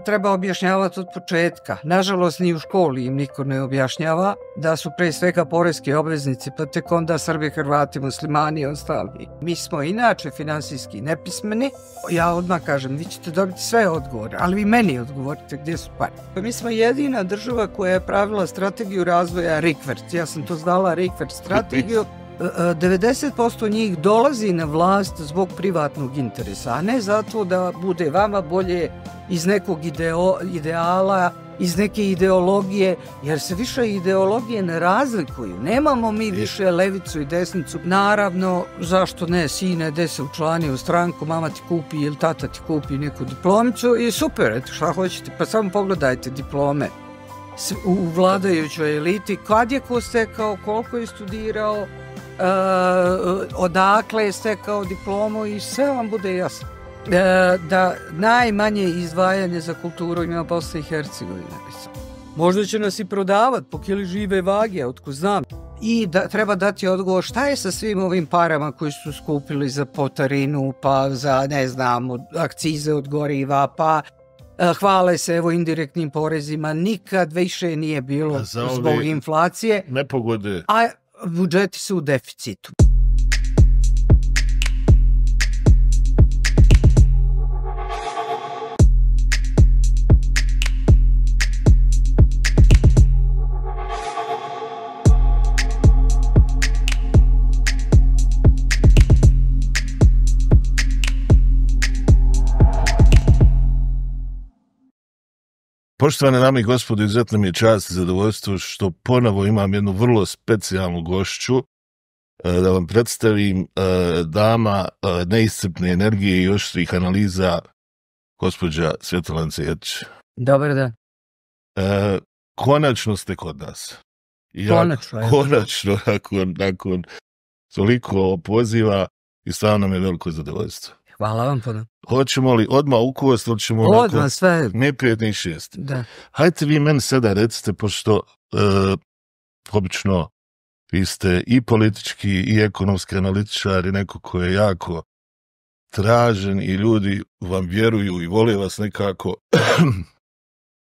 treba objašnjavati od početka. Nažalost, ni u školi im niko ne objašnjava da su pre svega poreski obveznici, pa tek onda Srbi, Hrvati, muslimani i ostali. Mi smo inače finansijski nepismeni. Ja odmah kažem, vi ćete dobiti sve odgovore, ali vi meni odgovorite gdje su pare. Mi smo jedina država koja je pravila strategiju razvoja rikverc. Ja sam to znala, rikverc strategiju. 90% njih dolazi na vlast zbog privatnog interesa, a ne zato da bude vama bolje iz nekog ideala, iz neke ideologije, jer se više ideologije ne razlikuju. Nemamo mi više levicu i desnicu. Naravno, zašto ne, sine, gde se učlani u stranku, mama ti kupi ili tata ti kupi neku diplomicu i super, eto šta hoćete, pa samo pogledajte diplome u vladajućoj eliti, kad je ko stekao, koliko je studirao, odakle je stekao diplomu i sve vam bude jasno. Da najmanje izdvajanje za kulturu ima Bosna i Hercegovina. Možda će nas i prodavati po kili žive vage, otko znam. I treba dati odgovor šta je sa svim ovim parama koji su skupili za potarinu, pa za, ne znam, akcize od goriva, pa hvale se evo indirektnim porezima. Nikad više nije bilo zbog inflacije. Nepogode. A budžeti su u deficitu. Poštovane dame i gospodo, izuzetno mi je čast i zadovoljstvo što ponovo imam jednu vrlo specijalnu gošću da vam predstavim dama neiscrpne energije i oštrih analiza, gospođa Svjetoljana Jerić. Dobar dan. Konačno ste kod nas. Konačno. Nakon toliko poziva i stvarno nam je veliko zadovoljstvo. Hvala vam puno. Hoćemo li odmah u kost, ili ćemo odmah sve. Neprijetnih 6? Da. Hajte vi meni sada recite, pošto obično vi ste i politički i ekonomski analitičar i neko ko je jako tražen i ljudi vam vjeruju i vole vas nekako.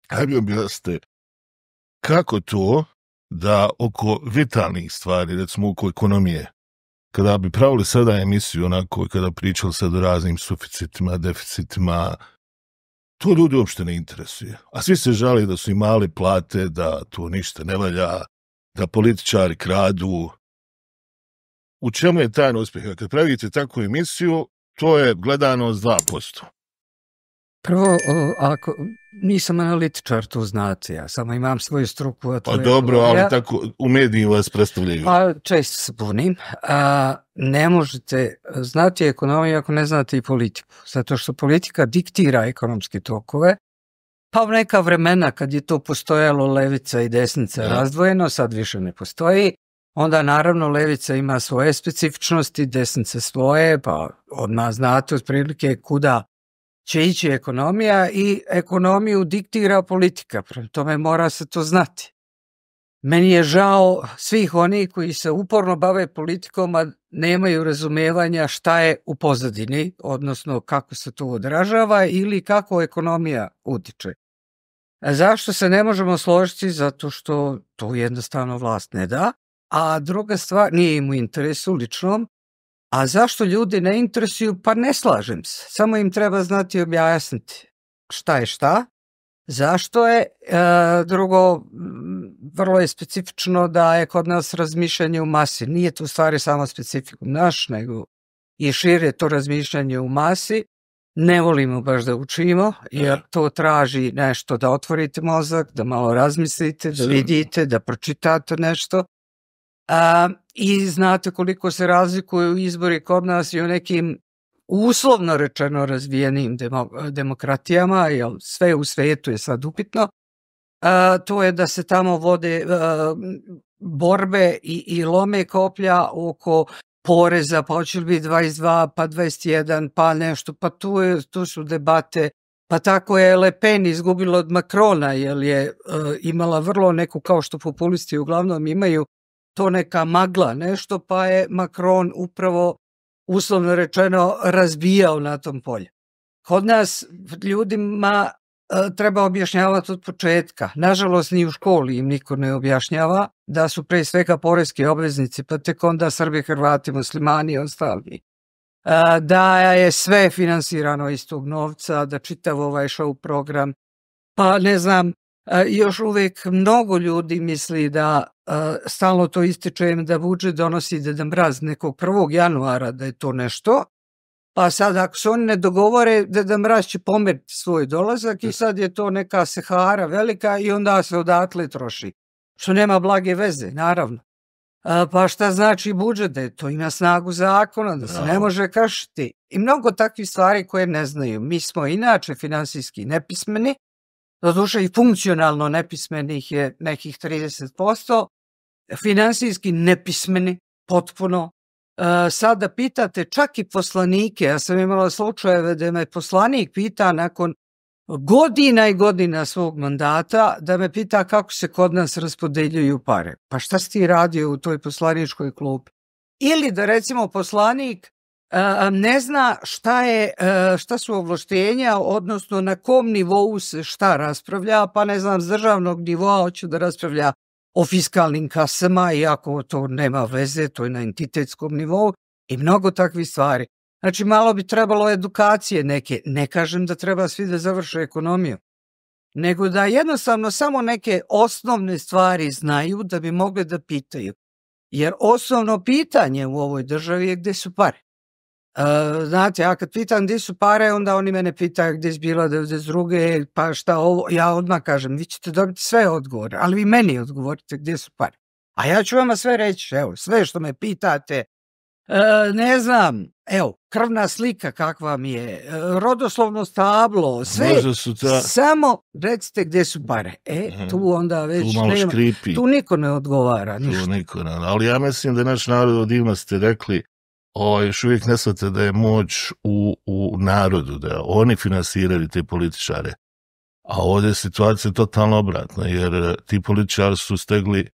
Hajde mi objasnite, kako to da oko vitalnih stvari, recimo oko ekonomije, kada bi pravili sada emisiju onako, kada pričali sad o raznim suficitima, deficitima, to ljudi uopšte ne interesuje. A svi se žali da su im male plate, da to ništa ne valja, da političari kradu. U čemu je tajna uspjeha? Kad pravite takvu emisiju, to je gledanost 2%. Prvo, ako nisam analitičar, to znate, ja samo imam svoju struku. Pa dobro, ali tako u mediji vas predstavljaju. Pa često se bunim. Ne možete znati ekonomiju ako ne znate i politiku. Zato što politika diktira ekonomske tokove. Pa u neka vremena kad je to postojalo levica i desnica razdvojeno, sad više ne postoji. Onda naravno levica ima svoje specifičnosti, desnica svoje, pa odmah znate otprilike kuda će ići ekonomija i ekonomiju diktira politika, prema tome mora se to znati. Meni je žao svih onih koji se uporno bave politikom, a nemaju razumevanja šta je u pozadini, odnosno kako se to odražava ili kako ekonomija utiče. Zašto se ne možemo složiti? Zato što to jednostavno vlast ne da, a druga stvar, nije im u interesu ličnom. A zašto ljudi ne interesuju? Pa ne slažem se. Samo im treba znati i objasniti šta je šta, zašto je. Drugo, vrlo je specifično da je kod nas razmišljanje u masi. Nije to u stvari samo specifikum naš, nego i šire to razmišljanje u masi. Ne volimo baš da učimo, jer to traži nešto da otvorite mozak, da malo razmislite, da vidite, da pročitate nešto. I znate koliko se razlikuju izbori kod nas i u nekim uslovno rečeno razvijenim demokratijama, jer sve u svijetu je sad upitno. To je da se tamo vode borbe i lome koplja oko poreza, pa hoće li biti 22, pa 21, pa nešto, pa tu su debate. Pa tako je Le Pen izgubila od Macrona, jer je imala vrlo neku, kao što populisti uglavnom imaju, to neka magla nešto, pa je Macron upravo uslovno rečeno razbijao na tom polju. Kod nas ljudima treba objašnjavati od početka. Nažalost, ni u školi im niko ne objašnjava da su pre svega poreski obveznici, pa tek onda Srbi, Hrvati, Muslimani i ostali. Da je sve finansirano iz tog novca, da čitav ovaj show program, pa ne znam, još uvijek mnogo ljudi misli da stalno to ističem da budžet donosi Deda Mraz nekog 1. januara, da je to nešto, pa sad ako se oni ne dogovore, Deda Mraz će pomeriti svoj dolazak i sad je to neka sehara velika i onda se odatle troši. Što nema blage veze, naravno. Pa šta znači budžet? Da to ima snagu zakona, da se ne može kršiti. I mnogo takvih stvari koje ne znaju. Mi smo inače finansijski nepismeni, doduše i funkcionalno nepismenih je nekih 30%, finansijski nepismeni potpuno. Sada pitate čak i poslanike, ja sam imala slučajeve da me poslanik pita nakon godina i godina svog mandata, da me pita kako se kod nas raspodeljuju pare. Pa šta si ti radio u toj poslaničkoj klupi? Ili da recimo poslanik ne zna šta su ovlaštenja, odnosno na kom nivou se šta raspravlja, pa ne znam, s državnog nivoa hoće da raspravlja o fiskalnim kasama, iako to nema veze, to je na entitetskom nivou i mnogo takvih stvari. Znači, malo bi trebalo edukacije neke. Ne kažem da treba svi da završe ekonomiju, nego da jednostavno samo neke osnovne stvari znaju da bi mogli da pitaju. Jer osnovno pitanje u ovoj državi je gde su pare. Znate, ja kad pitam gde su pare, onda oni mene pitaju gde je bila 92. pa šta ovo, ja odmah kažem, vi ćete dobiti sve odgovore, ali vi meni odgovorite gde su pare. A ja ću vama sve reći, evo, sve što me pitate, ne znam, evo, krvna slika kakva mi je, rodoslovno stablo, sve, samo recite gde su pare. Tu onda već nema, tu niko ne odgovara. Tu niko ne, ali ja mislim da naš narod, od divno ste rekli, još uvijek ne shvate da je moć u narodu, da oni finansiraju te političare. A ovdje je situacija totalno obratna, jer ti političari su stegli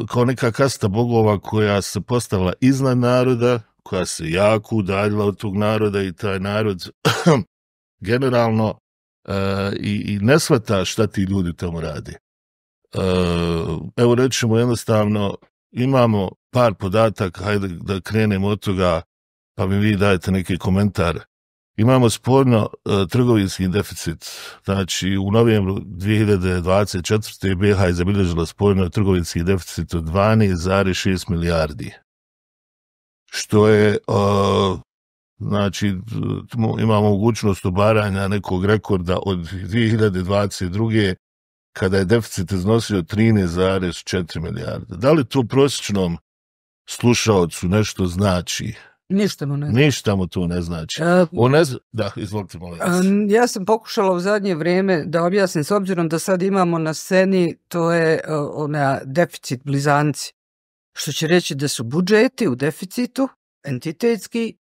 kao neka kasta bogova koja se postavila iznad naroda, koja se jako udaljila od tog naroda i taj narod generalno i ne shvata šta ti ljudi tamo radi. Evo rećemo jednostavno, imamo par podataka, hajde da krenemo od toga, pa mi vi dajete neki komentar. Imamo spoljno trgovinski deficit, znači u novembru 2024. BiH je zabilježila spoljno trgovinski deficit od 12,6 milijardi. Što je, znači, imamo mogućnost obaranja nekog rekorda od 2022. kada je deficit iznosio 13,4 milijarde. Da li to prosječnom slušaocu nešto znači? Ništa mu ne znači. Ništa mu to ne znači. Da, izvolite, molim vas. Ja sam pokušala u zadnje vrijeme da objasnim, s obzirom da sad imamo na sceni, to je deficit blizanci, što će reći da su budžeti u deficitu, entitetski,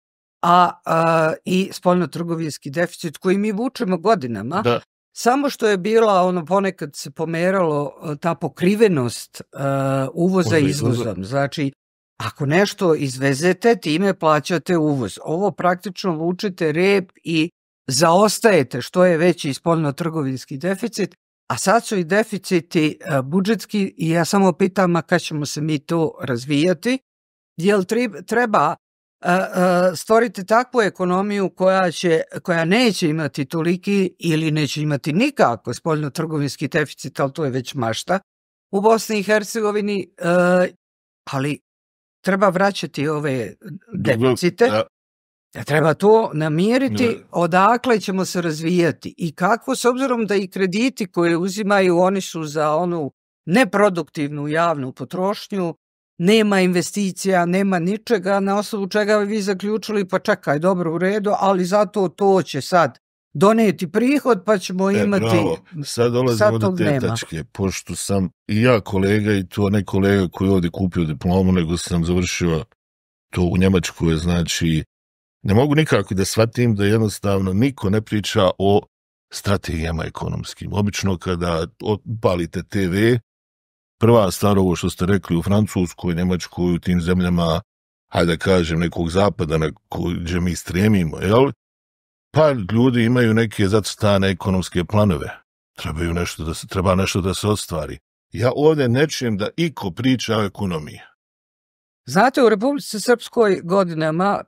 i spoljno-trgovinski deficit koji mi vučemo godinama. Da. Samo što je bila, ponekad se pomeralo ta pokrivenost uvoza izvozom. Znači, ako nešto izvezete, time plaćate uvoz. Ovo praktično vučete rep i zaostajete što je veći spoljno-trgovinski deficit, a sad su i deficiti budžetski i ja samo pitam, a kad ćemo se mi to razvijati, jer treba stvoriti takvu ekonomiju koja neće imati toliki ili neće imati nikako spoljno-trgovinski deficit, ali to je već mašta u Bosni i Hercegovini, ali treba vraćati ove deficite, treba to namiriti, odakle ćemo se razvijati i kako, s obzirom da i krediti koje uzimaju, oni su za onu neproduktivnu javnu potrošnju, nema investicija, nema ničega, na osnovu čega vi zaključili, pa čekaj, dobro, u redu, ali zato to će sad doneti prihod, pa ćemo imati... Bravo, sad dolazimo do te tačke, pošto sam i ja kolega, i to ne kolega koji ovdje kupio diplomu, nego sam završio to u Njemačkoj, znači ne mogu nikako da shvatim da jednostavno niko ne priča o strategijama ekonomskim. Obično kada upalite TV, prva stvar, ovo što ste rekli, u Francuskoj, Njemačkoj, u tim zemljama, hajde da kažem, nekog zapada na koje mi stremimo, jel? Pa ljudi imaju neke zacrtane ekonomske planove. Treba nešto da se ostvari. Ja ovdje ne čujem da iko priča o ekonomiji. Znate, u Republici Srpskoj godinama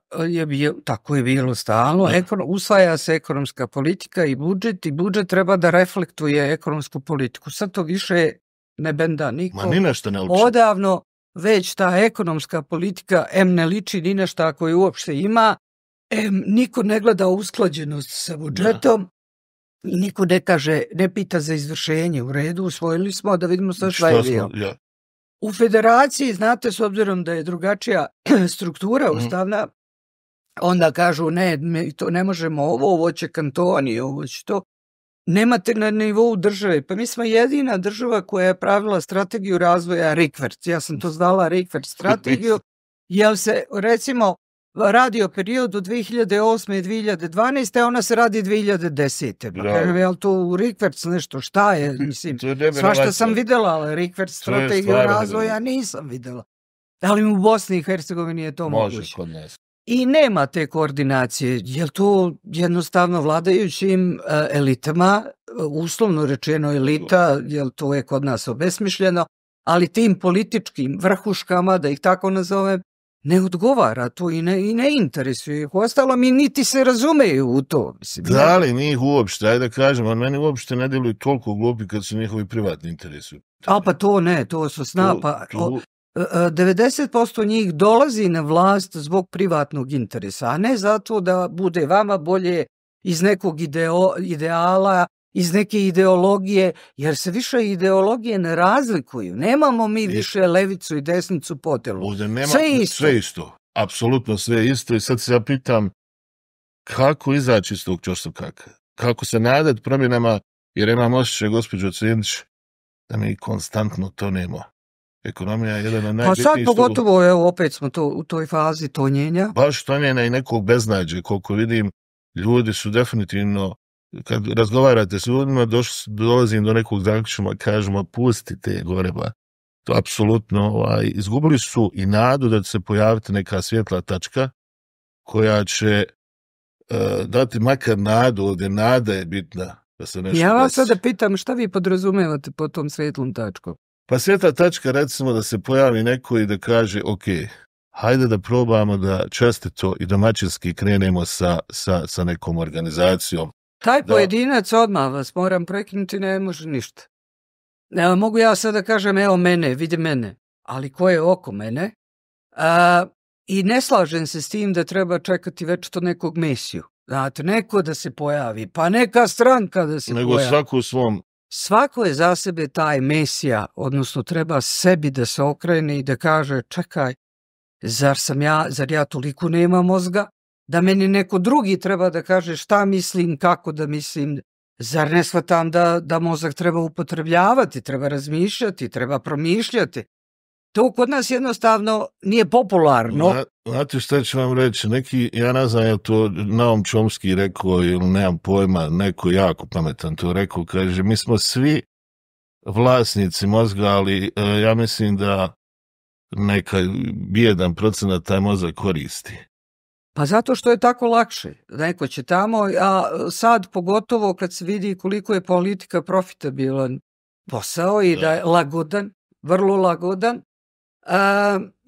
tako je bilo stalno, usvaja se ekonomska politika i budžet treba da reflektuje ekonomsku politiku. Sad to više ne benda niko. Ni nešto ne liči. Odavno već ta ekonomska politika ne liči ni na šta koju uopšte ima, niko ne gleda usklađenost sa budžetom, niko ne pita za izvršenje. U redu, usvojili smo da vidimo šta je bio. U federaciji, znate, s obzirom da je drugačija struktura ustavna, onda kažu to ne možemo ovo će kantoni, ovo će to. Nemate na nivou države. Pa mi smo jedina država koja je pravila strategiju razvoja rikverc. Ja sam to znala rikverc strategiju, jer se recimo radi o periodu 2008. i 2012. a ona se radi 2010. Kažem, je li to u rikverc nešto? Šta je? Mislim, svašta sam videla, ali rikverc strategiju razvoja nisam videla. Ali u Bosni i Hercegovini je to moguće. I nema te koordinacije, jer to jednostavno vladajućim elitama, uslovno rečeno elita, jer to je kod nas obesmišljeno, ali tim političkim vrhuškama, da ih tako nazovem, ne odgovara to i ne interesuje ih. Ostalo mi niti se razumeju u to. Mislim, da li njih uopšte, ajde da kažem, on meni uopšte ne djeluju toliko glupi kad su njihovi privatni interesi. A pa to ne, to su 90% njih dolazi na vlast zbog privatnog interesa, a ne zato da bude vama bolje iz nekog ideala, iz neke ideologije, jer se više ideologije ne razlikuju. Nemamo mi više levicu i desnicu podelu. Sve isto. Apsolutno sve isto. I sad se ja pitam kako izaći iz tog ćorsokaka? Kako se nadat promjenama, jer imam osjećaj, gospođo Cvjenić, da mi konstantno tonemo. Ekonomija je jedan od najbitnijih... Pa sad pogotovo, evo, opet smo u toj fazi tonjenja. Baš tonjenja i nekog beznađe. Koliko vidim, ljudi su definitivno, kad razgovarate s ljudima, dolazim do nekog zaključka, kažemo, pustite gore, ba. To apsolutno, izgubili su i nadu da će se pojaviti neka svjetla tačka koja će dati makar nadu, ovdje nada je bitna. Da se nešto ja vas sada pitam šta vi podrazumevate po tom svjetlom tačkom? Pa svjetla tačka, recimo da se pojavi neko i da kaže, ok, hajde da probamo da čestito i domaćinski krenemo sa nekom organizacijom. Taj pojedinac odmah vas moram prekinuti, ne može ništa. Mogu ja sada kažem, evo mene, vidi mene, ali ko je oko mene? I ne slažem se s tim da treba čekati već to nekog mesiju. Znate, neko da se pojavi, pa neka stranka da se pojavi. Nego svako u svom... Svako je za sebe taj mesija, odnosno treba sebi da se okrene i da kaže, čekaj, zar ja toliko nemam mozga, da meni neko drugi treba da kaže šta mislim, kako da mislim, zar ne shvatam da mozak treba upotrebljavati, treba razmišljati, treba promišljati. To kod nas jednostavno nije popularno. Znate šta ću vam reći, ja ne znam je to Naum Chomsky rekao ili nemam pojma, neko jako pametan to rekao, kaže mi smo svi vlasnici mozga, ali ja mislim da neka 1% taj mozak koristi. Pa zato što je tako lakše. Neko će tamo, a sad pogotovo kad se vidi koliko je politika profitabilan posao i da je lagodan, vrlo lagodan,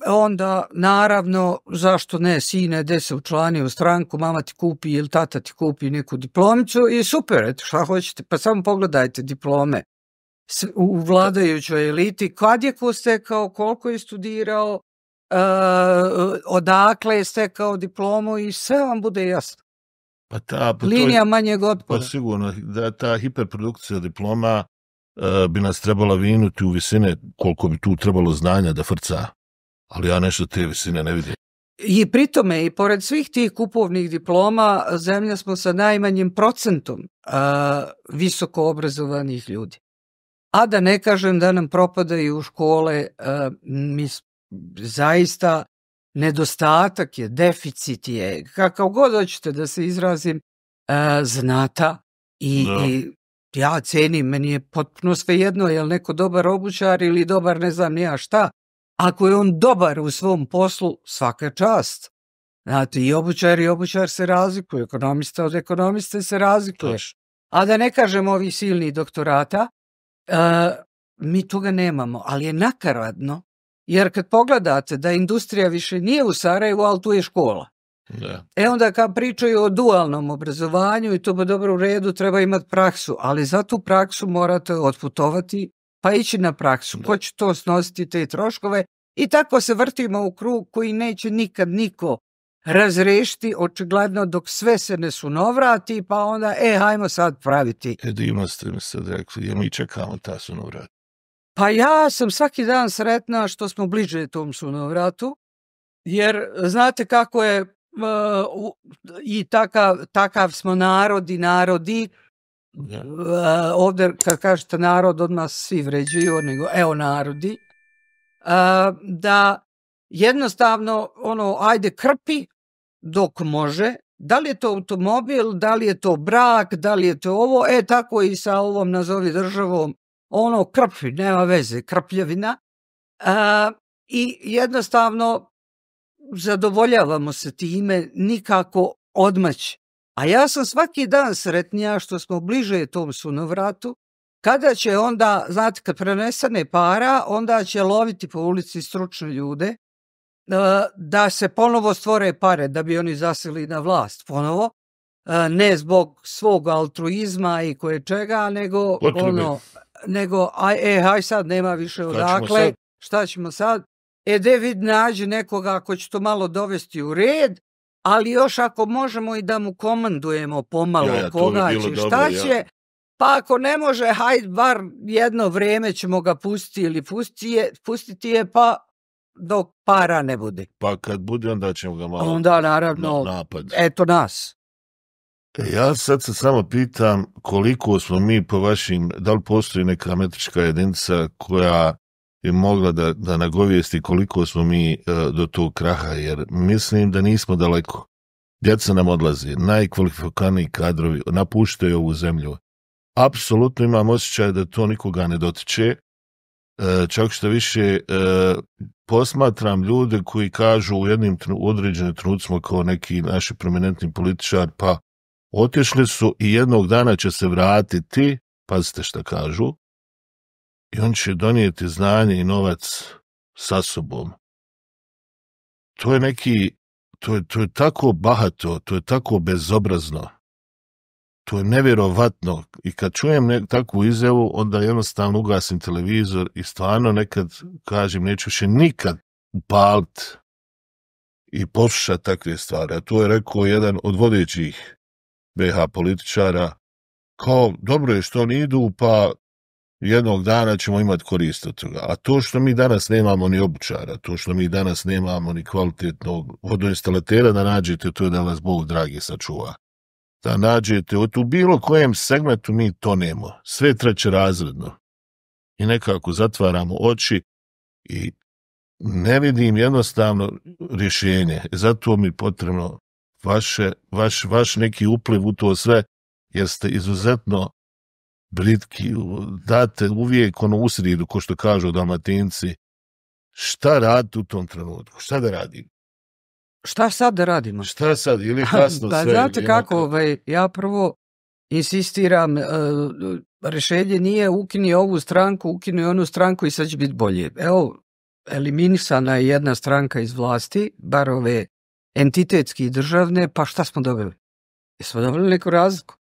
onda naravno zašto ne, sine, gde se učlani u stranku, mama ti kupi ili tata ti kupi neku diplomicu i super, eto šta hoćete, pa samo pogledajte diplome u vladajućoj eliti, kad je ko stekao, koliko je studirao, odakle je stekao diplomu i sve vam bude jasno. Linija manjeg otpora. Pa sigurno da ta hiperprodukcija diploma bi nas trebala vinuti u visine koliko bi tu trebalo znanja da frca, ali ja nešto te visine ne vidim. I pritome, i pored svih tih kupovnih diploma, zemlja smo sa najmanjim procentom visoko obrazovanih ljudi. A da ne kažem da nam propadaju u škole, zaista nedostatak je, deficit je, kakav god hoćete da se izrazim, znata i ja cenim, meni je potpuno svejedno je li neko dobar obućar ili dobar ne znam ni ja šta. Ako je on dobar u svom poslu, svaka čast. Znate, i obućar se razlikuje, ekonomista od ekonomiste se razlikuje. A da ne kažem ovih silnih doktorata, mi toga nemamo, ali je nakaradno, jer kad pogledate da industrija više nije u Sarajevu, ali tu je škola. Da. Onda kad pričaju o dualnom obrazovanju i to bi dobro u redu, treba imati praksu, ali za tu praksu morate otputovati pa ići na praksu. Ko će to snositi te troškove? I tako se vrtimo u krug koji neće nikad niko razrešiti, očigledno dok sve se ne sunovrati, pa onda, hajmo sad praviti. Divno ste mi sad rekli, jer mi čekamo ta sunovrat. Pa ja sam svaki dan sretna što smo bliže tom sunovratu, jer znate kako je i takav smo narodi. Ovdje kad kažete narod, odmah svi vređuju, nego evo narodi. Da jednostavno ajde krpi dok može, da li je to automobil, da li je to brak, da li je to ovo, tako i sa ovom nazovi državom, krpi, nema veze, krpljevina, i jednostavno zadovoljavamo se time, nikako odmać. A ja sam svaki dan sretnija što smo bliže tom sunovratu, kada će onda, znate, kad prenesene para, onda će loviti po ulici stručne ljude, da se ponovo stvore pare, da bi oni zaseli na vlast ponovo, ne zbog svog altruizma i koje čega, nego haj sad, nema više odakle, šta ćemo sad? David nađe nekoga ko će to malo dovesti u red, ali još ako možemo i da mu komandujemo pomalo koga će, šta će, pa ako ne može, hajde, bar jedno vreme ćemo ga pustiti ili pustiti je, pa dok para ne bude. Pa kad bude, onda ćemo ga malo onda, naravno, napad. Eto nas. Ja sad se samo pitam koliko smo mi po vašim, da li postoji neka metrička jedinica koja je mogla da nagovijesti koliko smo mi do tog kraha, jer mislim da nismo daleko. Djeca nam odlazi, najkvalifikaniji kadrovi napuštaju ovu zemlju. Apsolutno imam osjećaj da to nikoga ne dotiče. Čak što više posmatram ljude koji kažu u određenim trenucima kao neki naši prominentni političar, pa otišli su i jednog dana će se vratiti, pazite šta kažu, i on će donijeti znanje i novac sa sobom. To je to je tako bahato, to je tako bezobrazno, to je nevjerovatno. I kad čujem takvu izjavu, onda jednostavno ugasim televizor i stvarno nekad kažem, neću više nikad upaliti i poslušati takve stvari. A to je rekao jedan od vodećih BiH političara, kao dobro je što oni idu, pa jednog dana ćemo imati korist od toga. A to što mi danas nemamo ni obućara, to što mi danas nemamo ni kvalitetnog vodoinstalatera, da nađete, to je da vas Bog dragi sačuva. Da nađete, u bilo kojem segmentu mi tonemo, sve trećerazredno. I nekako zatvaramo oči i ne vidim jednostavno rješenje. Zato mi je potrebno vaš neki upliv u to sve, jer ste izuzetno britki, date uvijek u sridu, ko što kažu Dalmatinci, šta raditi u tom trenutku, šta da radim? Šta sad da radimo? Šta sad, ili kasno sve? Znate kako, ja prvo insistiram, rješenje nije ukini ovu stranku, ukini onu stranku i sad će biti bolje. Evo, eliminisana je jedna stranka iz vlasti, bar ove entitetski i državne, pa šta smo dobili? Jesmo dobili neku razliku?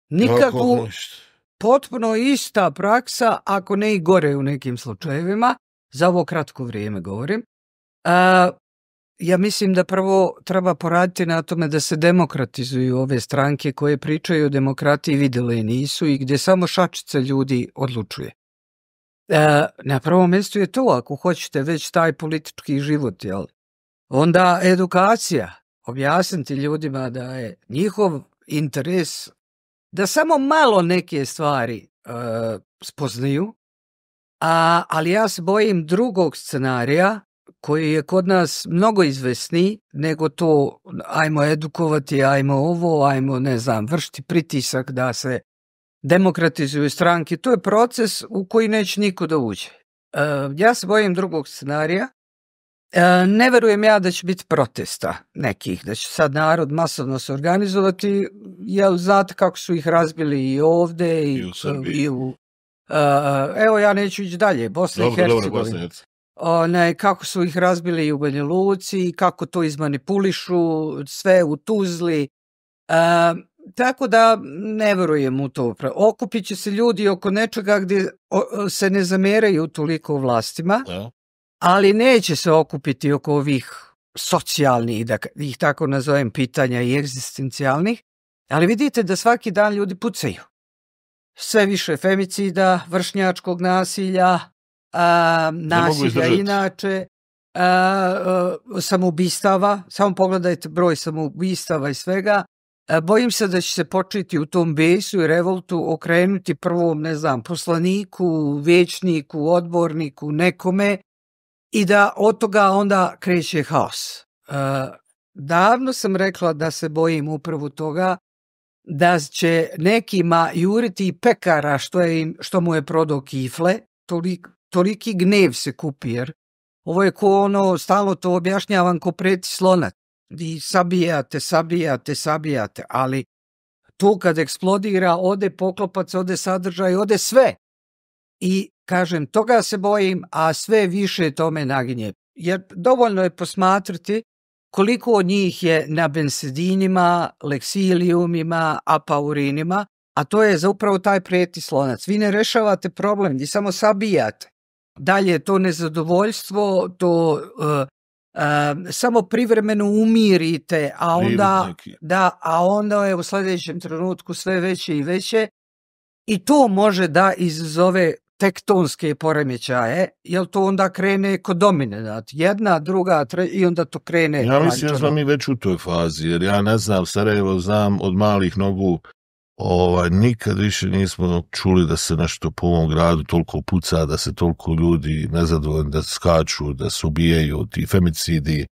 Nikakvu, potpuno ista praksa, ako ne i gore u nekim slučajevima, za ovo kratko vrijeme govorim. Ja mislim da prvo treba poraditi na tome da se demokratizuju ove stranke koje pričaju o demokratiji, vidjeli nisu, i gdje samo šačica ljudi odlučuje. Na prvom mjestu je to, ako hoćete već taj politički život, jel? Onda edukacija, objasniti ljudima da je njihov interes da samo malo neke stvari spoznaju, ali ja se bojim drugog scenarija koji je kod nas mnogo izvesniji nego to ajmo edukovati, ajmo ovo, ajmo vršiti pritisak da se demokratizuju stranke. To je proces u koji neće niko da uđe. Ja se bojim drugog scenarija Ne verujem ja da će biti protesta nekih, da će sad narod masovno se organizovati, jer znate kako su ih razbili i ovde i u evo ja neću ići dalje, Bosna i Hercegovina. Kako su ih razbili i u Banja Luci, kako to izmanipulišu, sve u Tuzli. Tako da ne verujem u to. Okupit će se ljudi oko nečega gdje se ne zameraju toliko vlastima, ali neće se okupiti oko ovih socijalnih, da ih tako nazovem, pitanja i egzistencijalnih. Ali vidite da svaki dan ljudi pucaju. Sve više femicida, vršnjačkog nasilja, nasilja inače, samoubistava. Samo pogledajte broj samoubistava i svega. Bojim se da će se početi u tom besu i revoltu okrenuti prvom, ne znam, poslaniku, većniku, odborniku, nekome i da od toga onda kreće haos. Davno sam rekla da se bojim upravo toga da će nekima juriti pekara što mu je prodao kifle, toliki gnev se kupi, jer ovo je ko ono, stalno to objašnjavam, ko preti slonac. Vi sabijate, ali tu kad eksplodira, ode poklopac, ode sadržaj, ode sve. I kažem, toga se bojim, a sve više tome naginje. Jer dovoljno je posmatrati koliko od njih je na bensedinima, leksilijumima, apaurinima, a to je zapravo taj prijeti slonac. Vi ne rešavate problem, vi samo sabijate. Dalje to nezadovoljstvo, to samo privremeno umirite, a onda je u sljedećem trenutku sve veće i veće i to može da izazove tektonske poremećaje, jer to onda krene kod domine, jedna, druga, i onda to krene. Ja mislim da smo mi već u toj fazi, jer ja ne znam, Sarajevo znam od malih nogu, nikad više nismo čuli da se nešto po ovom gradu toliko puca, da se toliko ljudi nezadovoljni, da skaču, da se ubijaju, ti femicidi,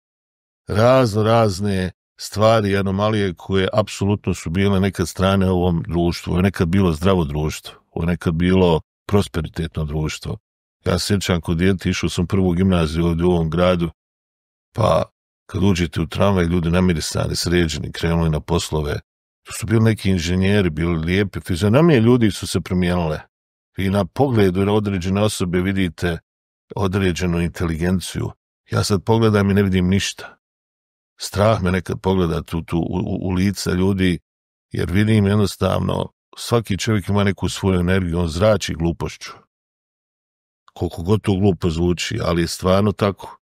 razne stvari, anomalije koje apsolutno su bile nekad strane ovom društvu. Ovo je nekad bilo zdravo društvo, ovo je nekad bilo prosperitetno društvo. Ja se sjećam, kod djete išao sam prvu gimnaziju ovdje u ovom gradu, pa kad uđete u tramvaj, ljudi namirisani, sređeni, krenuli na poslove. To su bili neki inženjeri, bili lijepi, fizionomije ljudi su se promijenile. Vi na pogledu određene osobe vidite određenu inteligenciju. Ja sad pogledam i ne vidim ništa. Strah me nekad pogledati u lica ljudi, jer vidim jednostavno, svaki čovjek ima neku svoju energiju, on zrači glupošću. Koliko god to glupo zvuči, ali je stvarno tako.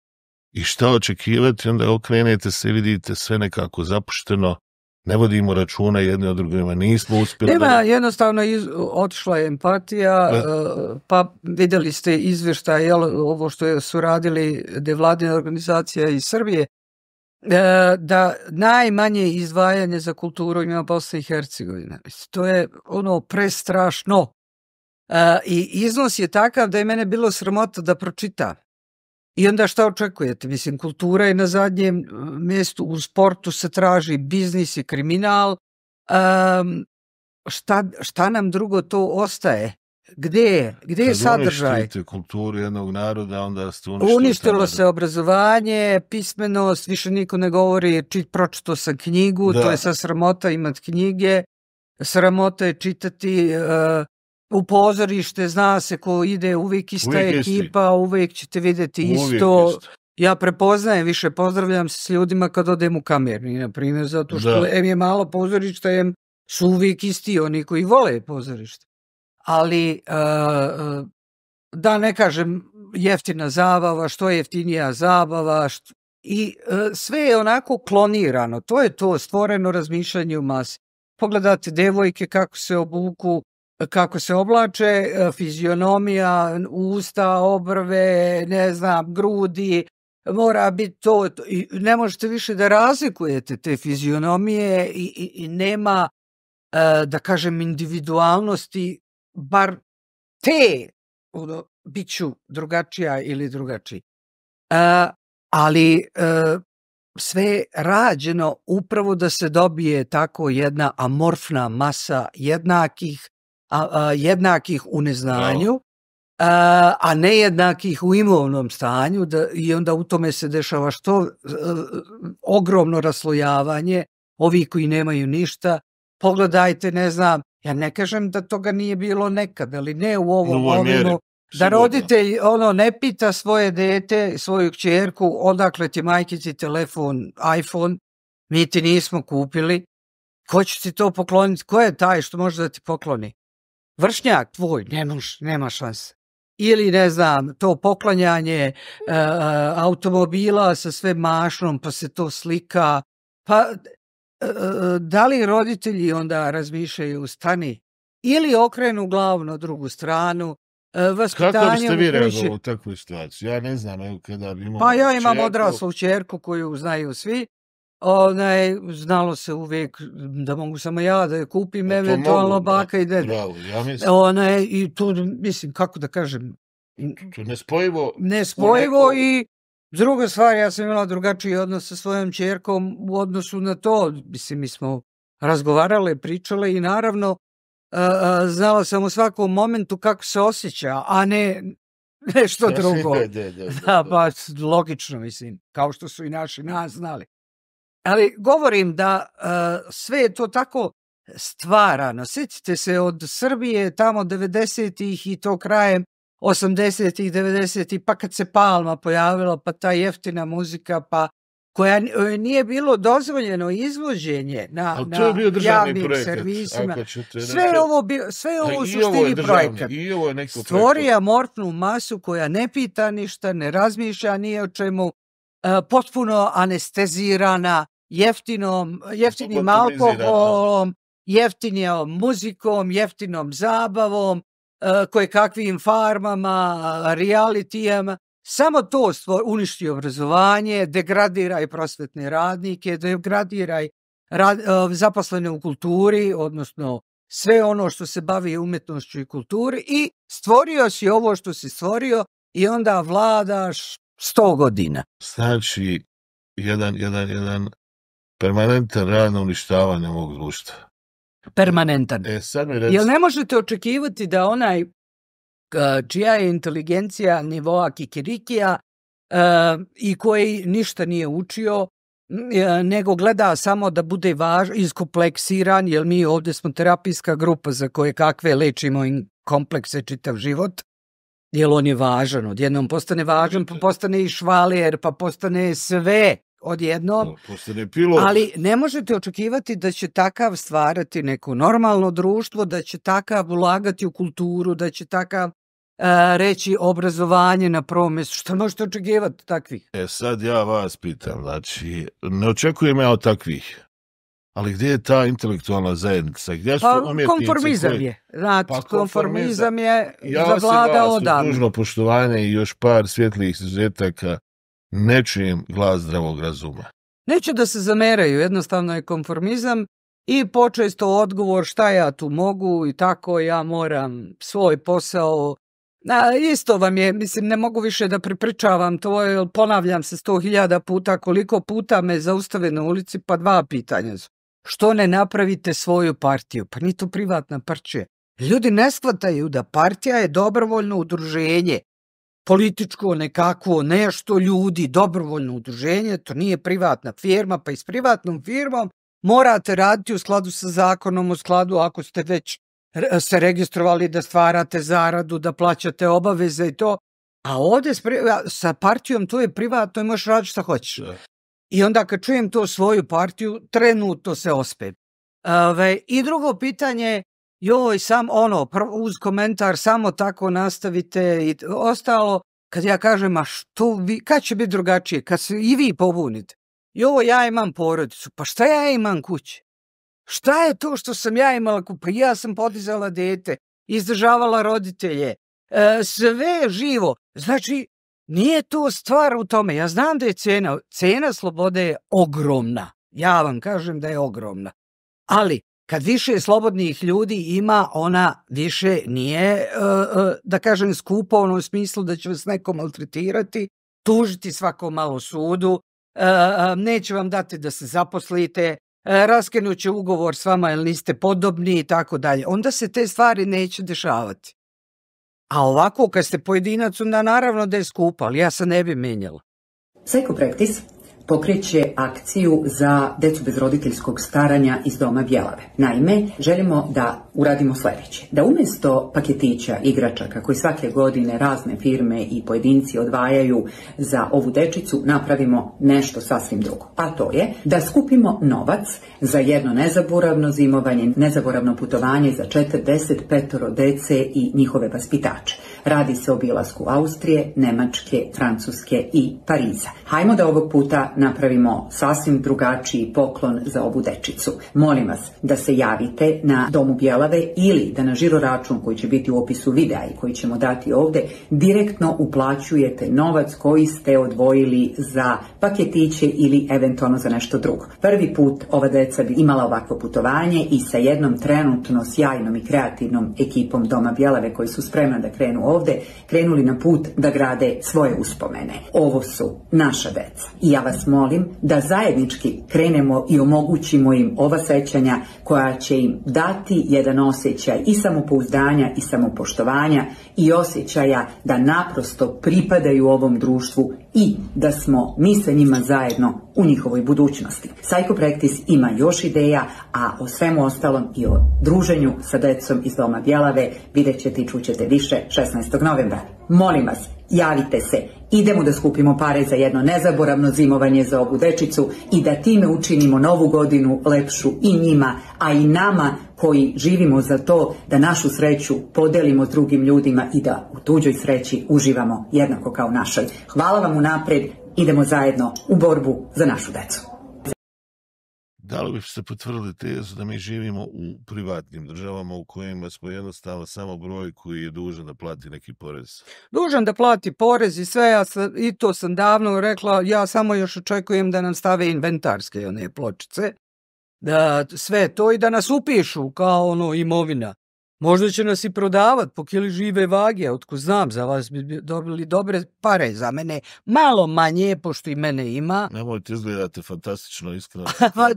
I šta očekivati, onda okrenete se i vidite sve nekako zapušteno, ne vodimo računa jedni od drugima, nismo uspjeli. Jednostavno otišla je empatija, pa vidjeli ste izvještaj, ovo što su radili nevladine organizacije iz Srbije, da najmanje izdvajanje za kulturu ima Bosna i Hercegovina. To je ono prestrašno. I iznos je takav da je mene bilo sramota da pročitam. I onda šta očekujete? Mislim, kultura je na zadnjem mjestu, u sportu se traži biznis i kriminal. Šta nam drugo to ostaje? Gdje je sadržaj? Kad uništite kulturu jednog naroda, onda ste uništilo se obrazovanje, pismenost, više niko ne govori, pročito sam knjigu, to je sad sramota imati knjige, sramota je čitati u pozorište, zna se ko ide, uvijek ista ekipa, uvijek ćete vidjeti isto. Ja prepoznajem, više pozdravljam se s ljudima kad odem u Kamerni, na primjer, zato što je malo pozorište, su uvijek isti oni koji vole pozorište. Ali, da ne kažem jeftina zabava, što je jeftinija zabava, i sve je onako klonirano, to je to stvoreno razmišljanje u masi. Pogledate devojke kako se obuku, kako se oblače, fizionomija, usta, obrve, ne znam, grudi, mora biti to, i ne možete više da razlikujete te fizionomije i nema, da kažem, individualnosti, bar te, bit ću drugačija ili drugačiji. Ali sve je rađeno upravo da se dobije tako jedna amorfna masa jednakih u neznanju, a nejednakih u imovnom stanju i onda u tome se dešava što ogromno raslojavanje ovih koji nemaju ništa. Pogledajte, ne znam, ja ne kažem da toga nije bilo nekad, ali ne u ovom da roditelj ne pita svoje dete, svoju kćerku, odakle ti majkici telefon, iPhone, mi ti nismo kupili, ko će ti to pokloniti, ko je taj što može da ti pokloni? Vršnjak tvoj, nema šanse. Ili, ne znam, to poklanjanje automobila sa sve mašnom, pa se to slika. Pa, da li roditelji onda razmišljaju, stani, ili okrenu glavu na drugu stranu, Kako biste vi reagovali u takvoj situaciji? Ja ne znam, evo kada bi imao... Pa ja imam odraslu ćerku koju znaju svi. Znalo se uvijek da mogu samo ja da je kupim, eventualno baka i dede. I tu, mislim, kako da kažem... To nespojivo... Nespojivo i druga stvar, ja sam imala drugačiji odnos sa svojom ćerkom u odnosu na to. Mislim, mi smo razgovarale, pričale i naravno znala sam u svakom momentu kako se osjeća, a ne nešto drugo. Da, pa logično, mislim, kao što su i naši nas znali. Ali govorim da sve je to tako stvarano. Sjetite se od Srbije tamo 90-ih i to krajem 80-ih, 90-ih, pa kad se Palma pojavila, pa ta jeftina muzika, pa koja nije bilo dozvoljeno izvođenje na javnim servisima. Sve je ovo u suštini projekat. Stvorio amorfnu masu koja ne pita ništa, ne razmišlja ni o čemu, potpuno anestezirana jeftinim alkoholom, jeftinom muzikom, jeftinom zabavom, kojekakvim farmama, realitijama. Samo to uništi obrazovanje, degradiraj prosvetne radnike, degradiraj zaposlene u kulturi, odnosno sve ono što se bavi umjetnošću i kulturi, i stvorio si ovo što si stvorio i onda vladaš 100 godina. Znači, jedan permanentan rad na uništavanje ovog društva. Permanentan. Jel ne možete očekivati da onaj čija je inteligencija nivoa kikirikija i koji ništa nije učio, nego gleda samo da bude iskompleksiran, jer mi ovdje smo terapijska grupa za koje kakve lečimo komplekse čitav život, jer on je važan, odjednom postane važan, pa postane i švaler, pa postane sve odjednom, ali ne možete očekivati da će takav stvarati neko normalno društvo, da će takav ulagati u kulturu, da će takav reći obrazovanje na prvom mjestu. Što možete očekivati takvih? Sad ja vas pitam, znači, ne očekujem ja od takvih, ali gdje je ta intelektualna zajednica? Gdje su umjetnici? Konformizam je. Znači, konformizam je zavladao odavno. Ja se vas dužno poštovanje i još par svjetlih izuzetaka ne čujem glas zdravog razuma. Neće da se zameraju, jednostavno je konformizam i počesto odgovor šta ja tu mogu i tako ja moram svoj posao. Isto vam je, mislim, ne mogu više da prepričavam to, jer ponavljam se 100.000 puta, koliko puta me zaustave na ulici, pa 2 pitanja su. Što ne napravite svoju partiju? Pa nije to privatna partija. Ljudi ne shvataju da partija je dobrovoljno udruženje, političko nekakvo nešto ljudi, dobrovoljno udruženje, to nije privatna firma, pa i s privatnom firmom morate raditi u skladu sa zakonom, u skladu ako ste već se registrovali da stvarate zaradu, da plaćate obaveze i to, a ovdje sa partijom to je privatno i možeš raditi šta hoćeš. I onda kad čujem to svoju partiju, trenutno se ospem. I drugo pitanje, uz komentar samo tako nastavite i ostalo, kad ja kažem, a što vi, kad će biti drugačije, kad se i vi pobunite? Ja imam porodicu, pa šta ja imam kuće? Šta je to što sam ja imala kuće? Pa ja sam podizala dete, izdržavala roditelje, sve živo. Znači, nije to stvar u tome. Ja znam da je cena slobode je ogromna. Ja vam kažem da je ogromna. Ali, kad više slobodnih ljudi ima, ona više nije, da kažem, skupa u onom smislu da će vas neko maltretirati, tužiti svako malo sudu, neće vam dati da se zaposlite, raskinuće ugovor s vama jer niste podobni i tako dalje. Onda se te stvari neće dešavati. A ovako, kad ste pojedinac, onda naravno da je skupo, ali ja se ne bi menjala. Psycho-Practice pokreće akciju za decu bez roditeljskog staranja iz Doma Bjelave. Naime, želimo da uradimo sljedeće. Da umjesto paketića igračaka koji svake godine razne firme i pojedinci odvajaju za ovu dečicu, napravimo nešto sasvim drugo. A to je da skupimo novac za jedno nezaboravno zimovanje, nezaboravno putovanje za 45 dece i njihove vaspitače. Radi se o obilasku Austrije, Nemačke, Francuske i Pariza. Hajmo da ovog puta napravimo sasvim drugačiji poklon za ovu dečicu. Molim vas da se javite na Domu Bjelave ili da na žiro račun koji će biti u opisu videa i koji ćemo dati ovdje direktno uplaćujete novac koji ste odvojili za paketiće ili eventualno za nešto drugo. Prvi put ova deca bi imala ovakvo putovanje i sa jednom trenutno sjajnom i kreativnom ekipom Doma Bjelave koji su spremni da krenu ovdje, krenuli na put da grade svoje uspomene. Ovo su naša deca i ja vas molim da zajednički krenemo i omogućimo im ova sećanja koja će im dati jedan osjećaj i samopouzdanja i samopoštovanja i osjećaja da naprosto pripadaju ovom društvu i da smo mi sa njima zajedno u njihovoj budućnosti. Psycho-Practice ima još ideja, a o svemu ostalom i o druženju sa decom iz Doma Bjelave vidjet ćete i čućete više 16. novembra. Molim vas, javite se, idemo da skupimo pare za jedno nezaboravno zimovanje za ovu dečicu i da time učinimo novu godinu lepšu i njima, a i nama koji živimo za to da našu sreću podelimo s drugim ljudima i da u tuđoj sreći uživamo jednako kao našoj. Hvala vam unaprijed, idemo zajedno u borbu za našu decu. Da li biste potvrdili tezu da mi živimo u privatnim državama u kojima smo jednostavno samo broj koji je dužan da plati neki porez? Dužan da plati porez i sve, i to sam davno rekla, ja samo još očekujem da nam stave inventarske one pločice, da sve to i da nas upišu kao imovina. Možda će nas i prodavat po kili žive vage, otko znam, za vas bi dobili dobre pare, za mene malo manje, pošto i mene ima. Nemojte, izgledate fantastično, iskreno. Pa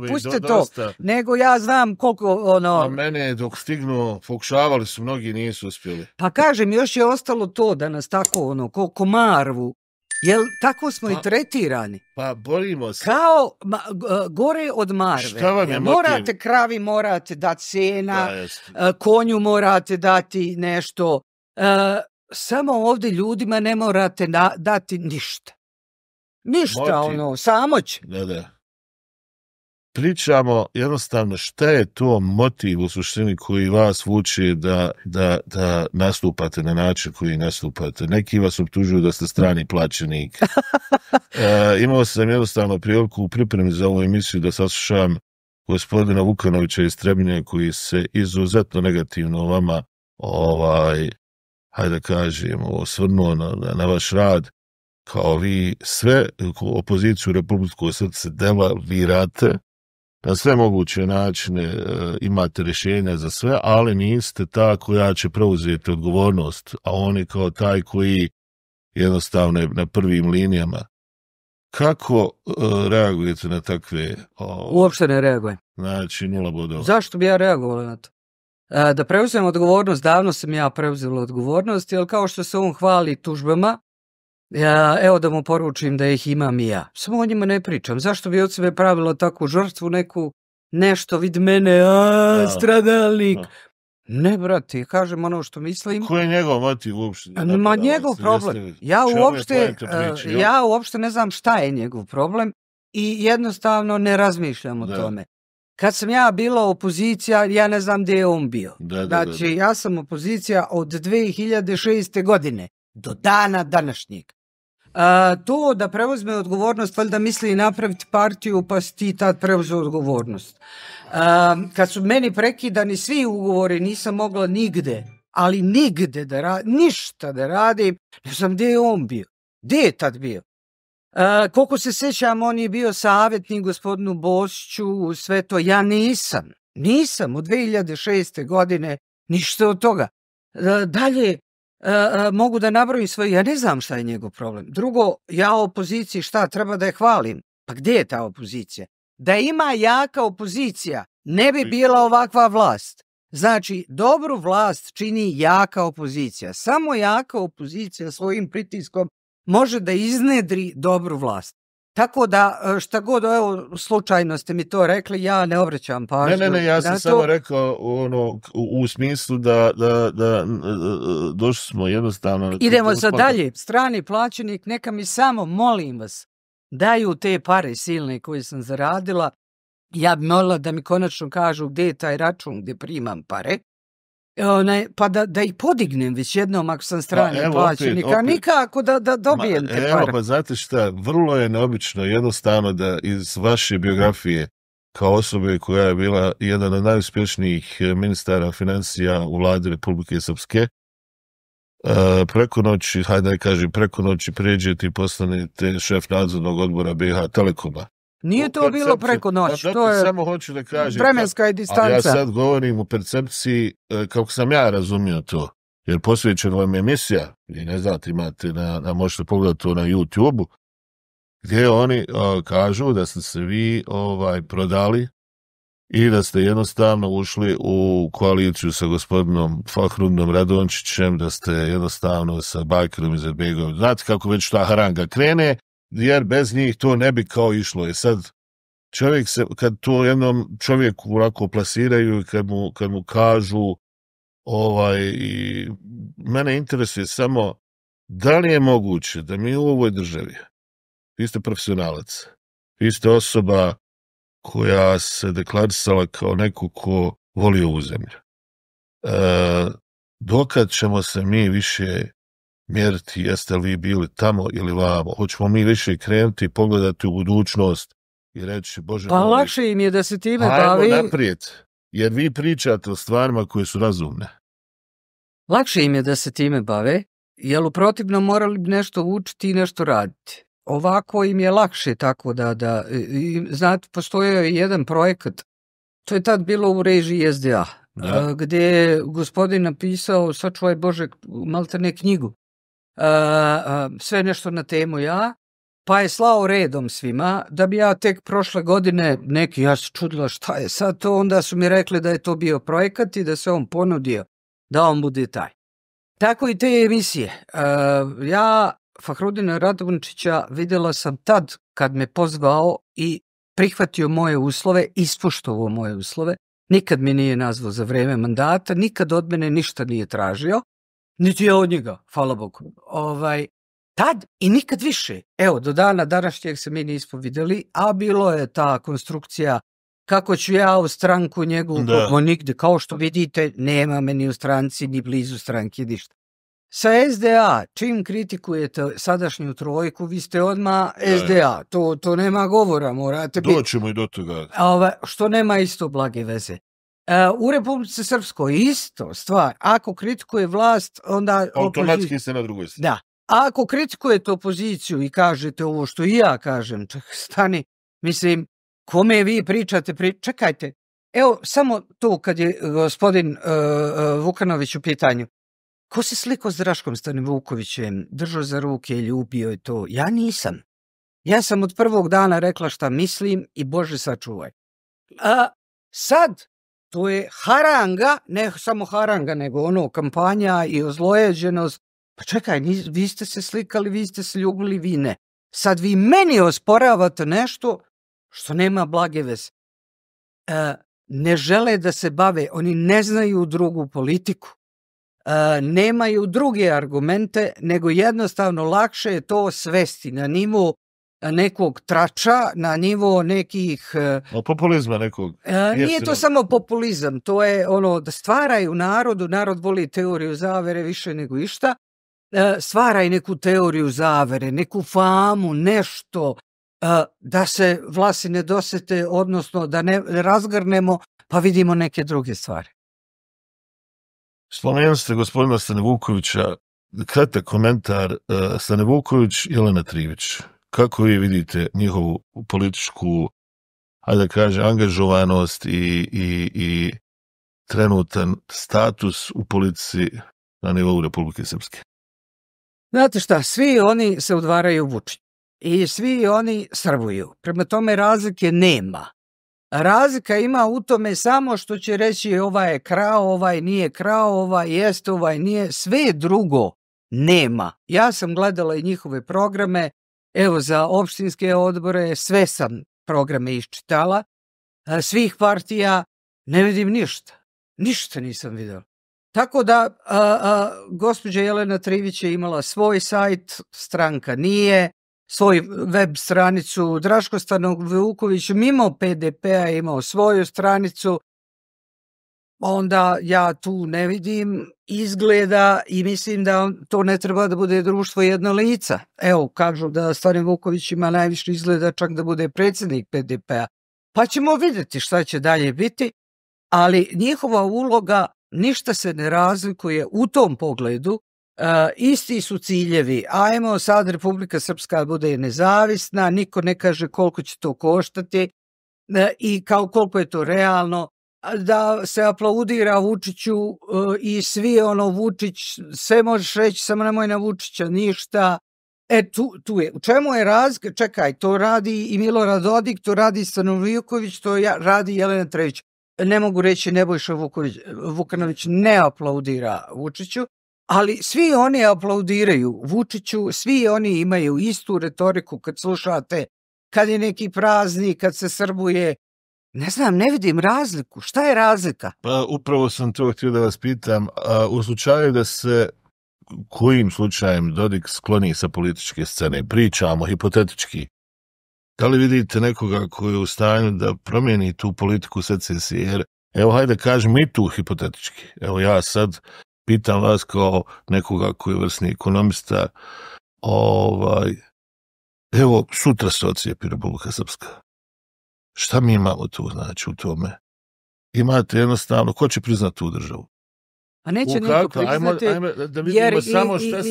pustite to, nego ja znam koliko A mene dok stignu, pokušavali su, mnogi nisu uspjeli. Pa kažem, još je ostalo to da nas tako, ko marvu, jel tako smo i tretirani? Pa borimo se. Kao gore od marve. Šta vam je morate kravi, morate dati sena, konju morate dati nešto. Samo ovdje ljudima ne morate dati ništa. Ništa, samoć. Da. Pričamo jednostavno šta je to motiv u suštini koji vas vuče da nastupate na način koji nastupate. Neki vas optužuju da ste strani plaćenik. Imao sam jednostavno priliku u pripremi za ovu emisiju da saslušam gospodina Vukanovića iz Trebinje koji se izuzetno negativno o vama hajde kažemo, osvrnuo na vaš rad. Kao vi sve opoziciju Republičkog srce devalvirate, na sve moguće načine imate rješenja za sve, ali niste ta koja će preuzeti odgovornost, a oni kao taj koji jednostavno je na prvim linijama. Kako reagujete na takve... Uopšte ne reagujem. Znači, 0 bodova. Zašto bi ja reagovala na to? Da preuzem odgovornost, davno sam ja preuzela odgovornost, jer kao što se on hvali tužbama, evo da mu poručim da ih imam i ja. Samo o njima ne pričam. Zašto bi od sebe pravila takvu žrtvu, nešto vid mene, stradalnik. Ne, brate, kažem ono što mislim. Ko je njegov motiv uopšte? Njegov problem. Ja uopšte ne znam šta je njegov problem i jednostavno ne razmišljam o tome. Kad sam ja bila opozicija, ja ne znam gdje je on bio. Znači, ja sam opozicija od 2006. godine do dana današnjeg. To da preuzme odgovornost, valjda misli napraviti partiju, pa si ti tad preuzeo odgovornost. Kad su meni prekidani svi ugovori, nisam mogla nigde, ali nigde ništa da radim, ne znam gdje je on bio. Gdje je tad bio? Koliko se sjećam, on je bio savjetnik gospodinu Bosiću, sve to. Ja nisam od 2006. godine ništa od toga. Dalje, mogu da nabrojim svoje, ja ne znam šta je njegov problem. Drugo, ja o opoziciji šta, treba da je hvalim? Pa gdje je ta opozicija? Da ima jaka opozicija, ne bi bila ovakva vlast. Znači, dobru vlast čini jaka opozicija. Samo jaka opozicija svojim pritiskom može da iznedri dobru vlast. Tako da, šta god, evo, slučajno ste mi to rekli, ja ne obraćam pažnju. Ne, ja sam samo rekao u smislu da došli smo jednostavno... Idemo sad dalje. Strani plaćenik, neka mi samo, molim vas, daju te pare silne koje sam zaradila. Ja bi molila da mi konačno kažu gdje je taj račun gdje primam pare. Pa da ih podignem već jednom ako sam strani plaćenik, a nikako da dobijem te pare. Evo, pa znate šta, vrlo je neobično jednostavno da iz vaše biografije kao osobe koja je bila jedan od najuspješnijih ministara financija u vladi Republike Srpske, preko noći pređete i postanete šef nadzornog odbora BiH Telekoma. Nije to bilo preko noći, to je samo hoću da kažem, vremenska je distanca. Ja sad govorim u percepciji kako sam ja razumio to, jer posvećena vam je emisija, vi ne znate, imate, možete pogledati to na YouTube-u, gdje oni kažu da ste se vi prodali i da ste jednostavno ušli u koaliciju sa gospodinom Fahrudom Radončićem, da ste jednostavno sa Bajkerom Izetbegovićem. Znate kako već ta haranga krene, jer bez njih to ne bi kao išlo. I sad čovjek kad to jednom čovjeku ovako plasiraju i kad mu kažu i mene interesuje samo da li je moguće da mi u ovoj državi, vi ste profesionalac, vi ste osoba koja se deklarisala kao neko ko voli ovu zemlju. Dokad ćemo se mi više mjeriti jeste li vi bili tamo ili vamo? Hoćemo mi više krenuti, pogledati u budućnost i reći, Bože... Pa lakše im je da se time bavi... Hajmo naprijed, jer vi pričate o stvarima koje su razumne. Lakše im je da se time bave, jer u protivnom morali bi nešto učiti i nešto raditi. Ovako im je lakše tako da znate, postojao je jedan projekat, to je tad bilo u režiji SDA, gdje je gospodin napisao, sačuvaj Bože, maltene knjigu, sve nešto na temu pa je slao redom svima, da bi ja tek prošle godine ja se čudila šta je sad to, onda su mi rekli da je to bio projekat i da se on ponudio, da on bude taj. Tako i te emisije. Ja Fahrudina Radončića vidjela sam tad kad me pozvao i prihvatio moje uslove, ispoštovao moje uslove, nikad mi nije nazvao za vrijeme mandata, nikad od mene ništa nije tražio, niti je od njega, hvala Bogu. Tad i nikad više. Evo, do dana današnjeg se mi nismo vidjeli, a bilo je ta konstrukcija kako ću ja u stranku njegovu, nigde, kao što vidite, nema me ni u stranci, ni blizu stranke, ništa. Sa SDA, čim kritikujete sadašnju trojku, vi ste odmah SDA, to nema govora, morate biti. Doćemo i do toga. Što nema isto blage veze. U Republici Srpskoj isto stvar, ako kritikuje vlast, onda... Automatski ste na drugoj strani. Da, a ako kritikujete opoziciju i kažete ovo što i ja kažem, stani, mislim, kome vi pričate, čekajte, evo samo to kad je gospodin Vukanović u pitanju, ko se slikao s Draškom Stanivukovićem, držao za ruke, ljubio je to? Ja nisam. Ja sam od prvog dana rekla šta mislim i Bože sačuvaj. Sad, to je haranga, ne samo haranga, nego kampanja i ozlojeđenost. Pa čekaj, vi ste se slikali, vi ste se ljubili, vi ne. Sad vi meni osporavate nešto što nema blage veze. Ne žele da se bave, oni ne znaju drugu politiku. Nemaju druge argumente, nego jednostavno lakše je to svesti na nivo nekog trača, na nivo nekih... populizma nekog. Nije to samo populizam, to je da stvaraju narodu, narod voli teoriju zavere više nego išta, stvaraju neku teoriju zavere, neku famu, nešto, da se vlasi ne dosete, odnosno da ne razgrnemo, pa vidimo neke druge stvari. Spomenuli ste gospodina Stanivukovića, kratak komentar, Stanivuković i Jelena Trivić. Kako vi vidite njihovu političku, hajde da kažem, angažovanost i trenutan status u politici na nivou Republike Srpske? Znate šta, svi oni se udvaraju Vučiću i svi oni srbuju. Prema tome razlike nema. Razlika ima u tome samo što će reći ovaj je krao, ovaj nije krao, ovaj jeste, ovaj nije. Sve drugo nema. Ja sam gledala i njihove programe, evo za opštinske odbore, sve sam programe iščitala, svih partija, ne vidim ništa. Ništa nisam vidjela. Tako da, gospođa Jelena Trivić je imala svoj sajt, stranka nije, svoj web stranicu, Draško Stanovuković mimo PDP-a je imao svoju stranicu, onda ja tu ne vidim izgleda i mislim da to ne treba da bude društvo jedna lica. Evo, kažu da Stanovuković ima najviše izgleda čak da bude predsjednik PDP-a. Pa ćemo vidjeti šta će dalje biti, ali njihova uloga ništa se ne razlikuje u tom pogledu. Isti su ciljevi. Ajmo sad Republika Srpska bude nezavisna, niko ne kaže koliko će to koštati i koliko je to realno, da se aplaudira Vučiću i svi Vučić, sve možeš reći, samo nemoj na Vučića ništa. Tu je. U čemu je razlika? Čekaj, to radi i Milorad Dodik, to radi Stanovuković, to radi Jelena Trivić. Ne mogu reći Nebojša Vukanović ne aplaudira Vučiću, ali svi oni aplaudiraju Vučiću, svi oni imaju istu retoriku kad slušate, kad je neki praznik, kad se srbuje. Ne znam, ne vidim razliku. Šta je razlika? Pa upravo sam to htio da vas pitam. U slučaju da se kojim slučajem Dodik skloni sa političke scene, pričamo hipotetički, da li vidite nekoga koji je u stanju da promijeni tu politiku secesije? Jer, evo, hajde kažem i tu hipotetički. Evo, ja sad pitam vas kao nekoga koji je vrsni ekonomista, evo, sutra se ocijepi Republika Srpska. Šta mi imamo tu, znači, u tome? Imate jednostavno, ko će priznati tu državu? A neće niko priznati, jer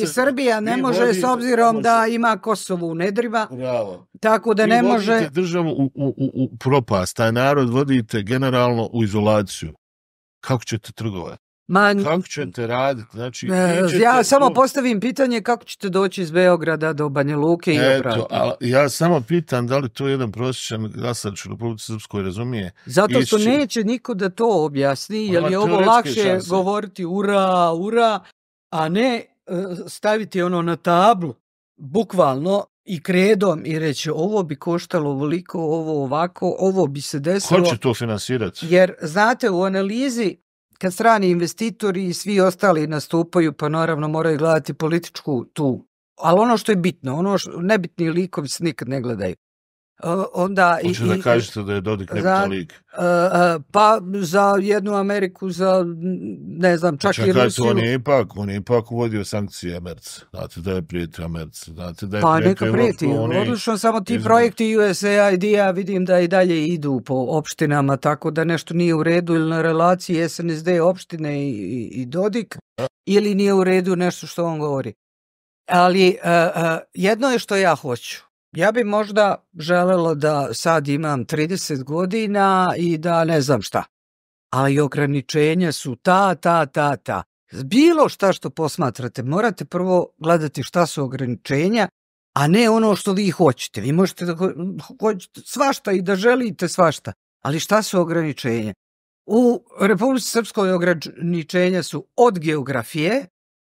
i Srbija ne može s obzirom da ima Kosovo u nedrima, tako da ne može... Vi vodite državu u propast, taj narod vodite generalno u izolaciju. Kako ćete trgovati? Kako ćete raditi? Znači, ja samo postavim pitanje kako ćete doći iz Beograda do Banja Luke i obratno. Ja samo pitam da li to jedan prosječan glasač u Republici Srpskoj razumije. Zato što neće niko da to objasni, jer je ovo lakše govoriti ura, a ne staviti na tablu, bukvalno, i kredom i reći ovo bi koštalo ovoliko, ovo ovako, ovo bi se desilo. Ko će to finansirati? Jer, znate, u analizi kad strani investitori i svi ostali nastupaju, pa naravno moraju gledati političku tu. Ali ono što je bitno, nebitni likovi se nikad ne gledaju. Hoće da kažete da je Dodik nebitan lik? Pa za jednu Ameriku, za ne znam, čak i Rusiju. On je ipak uvodio sankcije Americi. Znate da je prijetio Americi. Pa neka prijeti. Odlično, samo ti projekti USAID-a vidim da i dalje idu po opštinama, tako da nešto nije u redu ili na relaciji SNSD opštine i Dodik, ili nije u redu nešto što on govori. Ali jedno je što ja hoću. Ja bi možda želela da sad imam 30 godina i da ne znam šta. Ali ograničenja su ta. Bilo šta što posmatrate, morate prvo gledati šta su ograničenja, a ne ono što vi hoćete. Vi možete da hoćete svašta i da želite svašta, ali šta su ograničenja? U Republici Srpskoj ograničenja su od geografije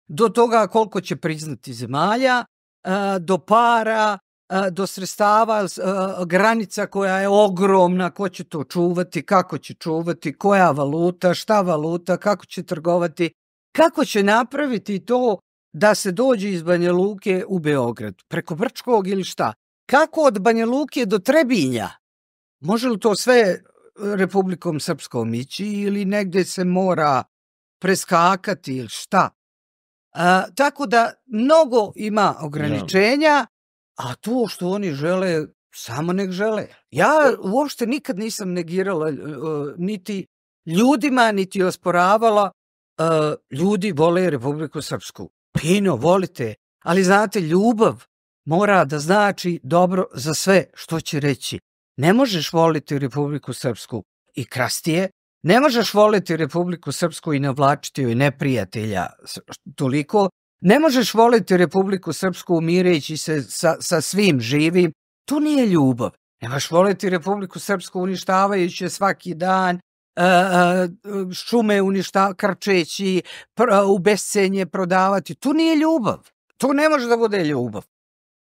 do toga koliko će priznati zemalja, do para, do sredstava, granica koja je ogromna, ko će to čuvati, kako će čuvati, koja valuta, šta valuta, kako će trgovati, kako će napraviti to da se dođe iz Banja Luke u Beograd, preko Brčkog ili šta. Kako od Banja Luke do Trebinja? Može li to sve Republikom Srpskom ići ili negde se mora preskakati ili šta? Tako da mnogo ima ograničenja, a to što oni žele, samo nek žele. Ja uopšte nikad nisam negirala niti ljudima, niti osporavala. Ljudi vole Republiku Srpsku. Fino, volite. Ali znate, ljubav mora da znači dobro za sve što će reći. Ne možeš voliti Republiku Srpsku i krasti je. Ne možeš voliti Republiku Srpsku i navlačiti joj neprijatelja toliko. Ne možeš voliti Republiku Srpsku umirajući se sa svim živim. To nije ljubav. Nemaš voleti Republiku Srpsku uništavajući svaki dan, šume krčeći, u bescenje prodavati. To nije ljubav. To ne može da bude ljubav.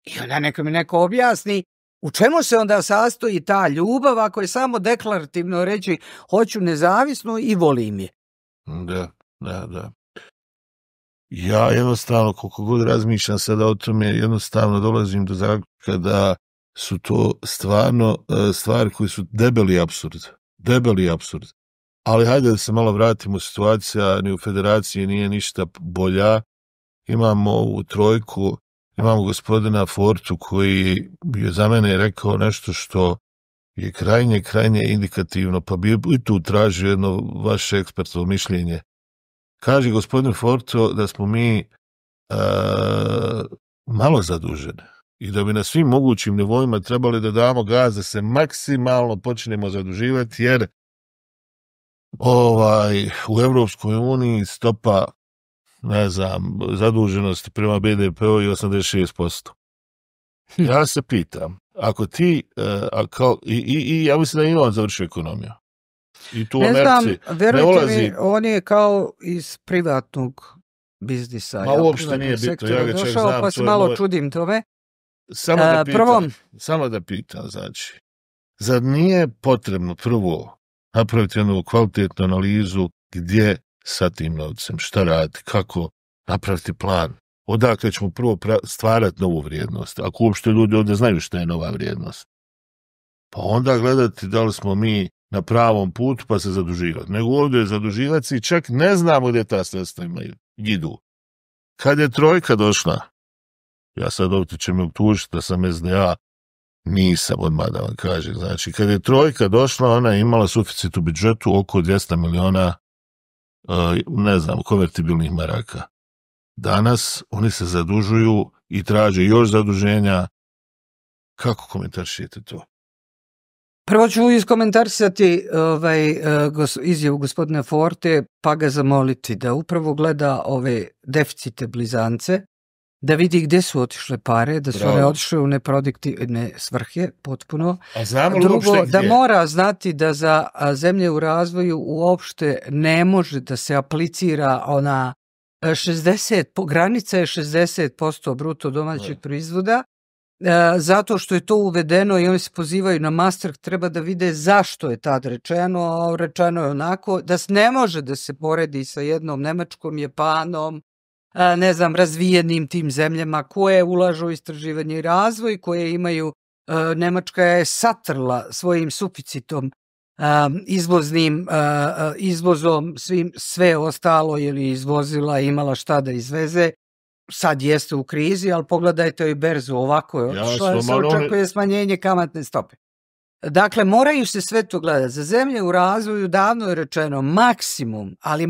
I onda neka mi neko objasni u čemu se onda sastoji ta ljubav ako je samo deklarativno reći hoću nezavisno i volim je. Da. Ja jednostavno, koliko god razmišljam sada o tome, jednostavno dolazim do zaključka da su to stvarno stvari koje su debeli apsurd. Ali hajde da se malo vratimo, situacija ni u federaciji nije ništa bolja. Imamo ovu trojku, imamo gospodina Fortu koji je za mene rekao nešto što je krajnje indikativno, pa bi i tu tražio jedno vaše ekspertovo mišljenje. Kaže gospodin Forto da smo mi malo zaduženi i da bi na svim mogućim nivoima trebali da damo gaz da se maksimalno počnemo zaduživati, jer u Evropskoj uniji stopa, zaduženosti prema BDP-u je 86%. Ja se pitam, ako ti, i ja mislim da i on završio ekonomiju. I tu ne znam, verujte mi, on je kao iz privatnog biznisa. Ma uopšte nije bitno, ja ga čak znam. Pa se malo čudim tome. Samo da pitam, znači, zar nije potrebno prvo napraviti jednu kvalitetnu analizu gdje sa tim novcem, šta raditi, kako napraviti plan, odakle ćemo prvo stvarati novu vrijednost, ako uopšte ljudi ovdje znaju šta je nova vrijednost. Pa onda gledati da li smo mi na pravom putu pa se zaduživati. Nego ovdje zaduživati se i čak ne znamo gdje ta sredstva idu. Kad je trojka došla, ja sad ovdje će me optužiti da sam SDA, nisam odmah da vam kažem. Znači, kad je trojka došla, ona je imala suficit u budžetu oko 200 miliona, konvertibilnih maraka. Danas oni se zadužuju i traže još zaduženja. Kako komentaršite to? Prvo ću iskomentarisati izjavu gospodina Forte, pa ga zamoliti da upravo gleda ove deficite blizance, da vidi gdje su otišle pare, da su one otišle u neproduktivne svrhe, potpuno. Drugo, da mora znati da za zemlje u razvoju uopšte ne može da se aplicira ona 60, granica je 60% bruto domaćeg proizvoda, zato što je to uvedeno i oni se pozivaju na Maastricht, treba da vide zašto je tad rečeno, a rečeno je onako da ne može da se poredi sa jednom Nemačkom, Japanom, razvijenim tim zemljama koje ulažu u istraživanje i razvoj, koje imaju, Nemačka je satrla svojim suficitom izvozom sve ostalo ili izvozila i imala šta da izveze. Sad jeste u krizi, ali pogledajte i berzu, ovako je otišla, se očekuje smanjenje kamatne stope. Dakle, moraju se sve to gledati. Za zemlje u razvoju davno je rečeno maksimum, ali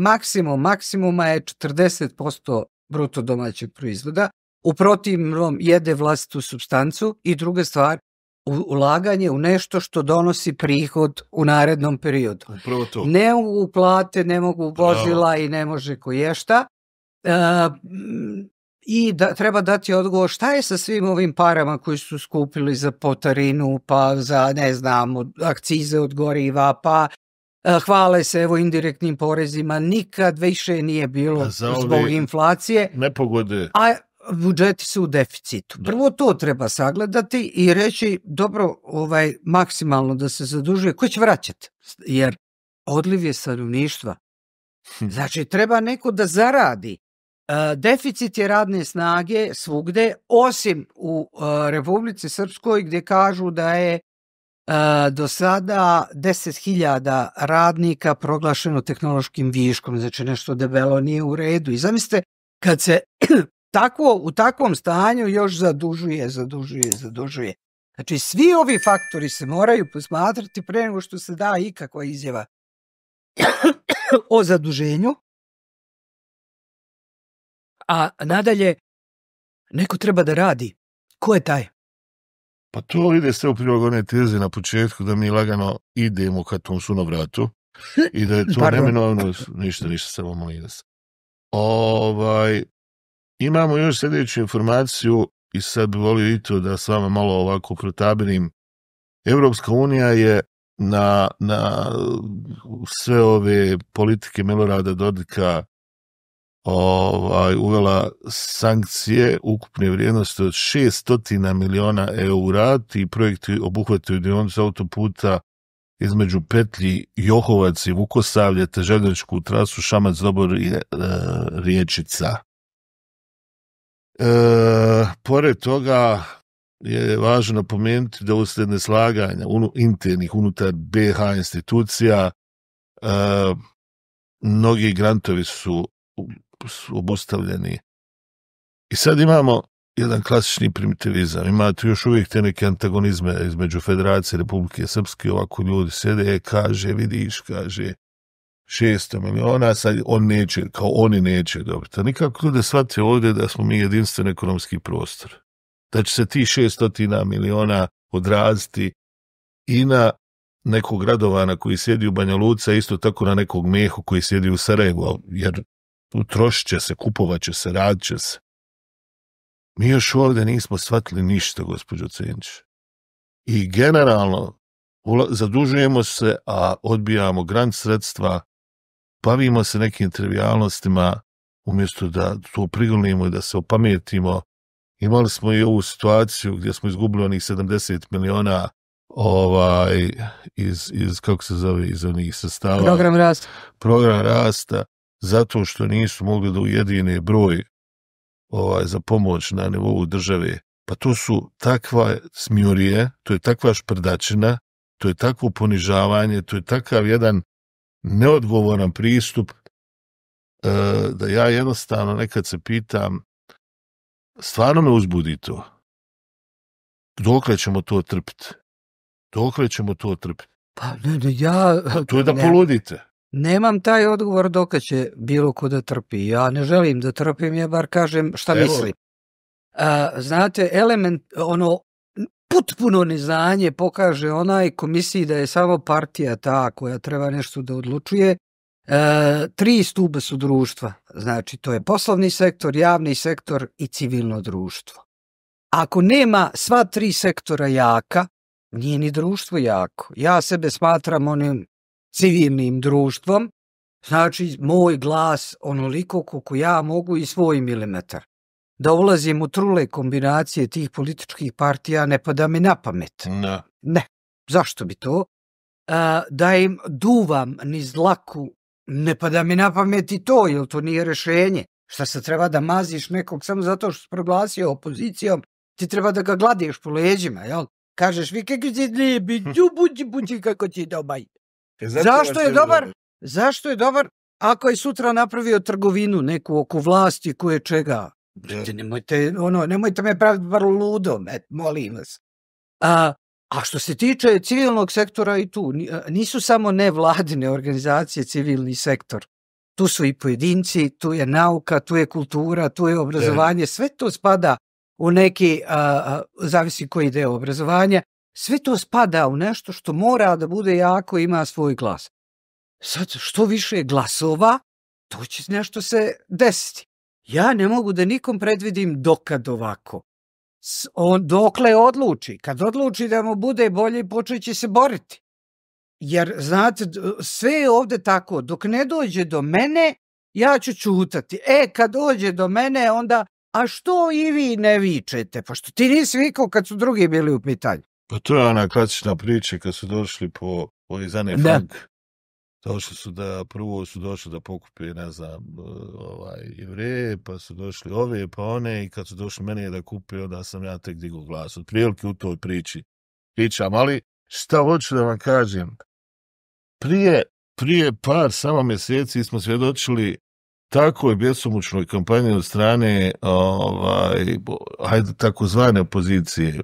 maksimuma je 40% bruto domaćeg proizvoda. U protivnom jede vlastitu supstancu i druga stvar, ulaganje u nešto što donosi prihod u narednom periodu. Ne mogu plate, ne mogu vozila i ne može koješta. I treba dati odgovor šta je sa svim ovim parama koji su skupili za potarinu, pa za, akcize od goriva, pa hvale se indirektnim porezima, nikad više nije bilo zbog inflacije. Nepogode. A budžeti su u deficitu. Prvo to treba sagledati i reći, dobro, maksimalno da se zadužuje, ko će vraćati? Jer odliv je stanovništva. Znači, treba neko da zaradi. Deficit je radne snage svugde, osim u Republici Srpskoj gdje kažu da je do sada 10.000 radnika proglašeno tehnološkim viškom, znači nešto debelo nije u redu. I zamislite, kad se u takvom stanju još zadužuje. Znači, svi ovi faktori se moraju posmatrati pre nego što se da ikakva izjava o zaduženju. A nadalje, neko treba da radi. Ko je taj? Pa to ide sve u prilog one teze na početku da mi lagano idemo ka tom sunovratu i da je to neminovno, ništa, samo molim vas. Imamo još sljedeću informaciju i sad bi volio i to da s vama malo ovako protabirim. Europska unija je na sve ove politike Milorada Dodika uvela sankcije ukupne vrijednosti od 600 miliona eura. Ti projekti obuhvataju dionicu autoputa između petlji Johovac i Vukosavlje te željezničku trasu Šamac-Dobor i Riječica. Pored toga je važno napomenuti da uslijed neslaganja internih unutar BiH institucija mnogi grantovi su obustavljeni. I sad imamo jedan klasični primitivizam. Imate još uvijek te neke antagonizme između Federacije Republike Srpske. Ovako ljudi sjede, kaže, vidiš, kaže 600 miliona, sad oni neće dobiti. A nikako ljudi shvate ovdje da smo mi jedinstven ekonomski prostor. Da će se ti 600 miliona odraziti i na nekog Radovana koji sjedi u Banja Luci, isto tako na nekog Mehu koji sjedi u Sarajevu, jer utrošit će se, kupovat će se, radit će se. Mi još ovdje nismo shvatili ništa, gospođo Cenčić. I generalno zadužujemo se, a odbijamo grant sredstva, bavimo se nekim trivijalnostima, umjesto da to prigonimo i da se opametimo. Imali smo i ovu situaciju gdje smo izgubili onih 70 miliona iz kako se zove, iz onih sredstava. Program rasta, zato što nisu mogli da ujedine broj za pomoć na nivou države. Pa to su takva smjurije, to je takva šprdačina, to je takvo ponižavanje, to je takav jedan neodgovoran pristup da ja jednostavno nekad se pitam, stvarno me uzbudi to. Dokle ćemo to trpiti? Dokle ćemo to trpiti? Pa ja... To je da poludite. Nemam taj odgovor dokle će bilo ko da trpi. Ja ne želim da trpim, ja bar kažem šta mislim. Znate, potpuno neznanje pokaže onaj komisiji da je samo partija ta koja treba nešto da odlučuje. 3 stuba su društva. Znači, to je poslovni sektor, javni sektor i civilno društvo. Ako nema sva 3 sektora jaka, nije ni društvo jako. Ja sebe smatram onim civilnim društvom, znači moj glas onoliko koliko ja mogu i svoj milimetar. Da ulazim u trule kombinacije tih političkih partija ne pada mi na pamet. Ne. Zašto bi to? Da im duvam niz dlaku ne pada mi na pamet i to, jer to nije rješenje. Šta se treba da maziš nekog samo zato što se proglasio opozicijom, ti treba da ga gladiš po leđima, jel? Kažeš, vi kako si lijebi, buđi kako ti dobaj. Zašto je dobar ako je sutra napravio trgovinu neku oko vlasti koje čega? Nemojte me praviti bar ludom, molim vas. A što se tiče civilnog sektora i tu, nisu samo nevladine organizacije civilni sektor. Tu su i pojedinci, tu je nauka, tu je kultura, tu je obrazovanje, sve to spada u neki, zavisi koji deo obrazovanja, sve to spada u nešto što mora da bude jako i ima svoj glas. Sad, što više glasova, to će nešto se desiti. Ja ne mogu da nikom predvidim dokad ovako. Dokle odluči. Kad odluči da mu bude bolje, počet će se boriti. Jer, znate, sve je ovdje tako. Dok ne dođe do mene, ja ću čutati. Kad dođe do mene, onda, a što i vi ne vičete? Pa što ti nisi vikao kad su drugi bili u pitanju? Pa to je ona klasična priča kad su došli po Izane Frank. Prvo su došli da pokupe, ne znam, Jevreje, pa su došli ove, pa one, i kad su došli mene da kupe, onda sam ja tek digao glas. Od prilike u toj pričam, ali šta hoću da vam kažem? Prije par samo mjeseci smo svjedočili takvoj bjesomučnoj kampanji od strane takozvane opozicije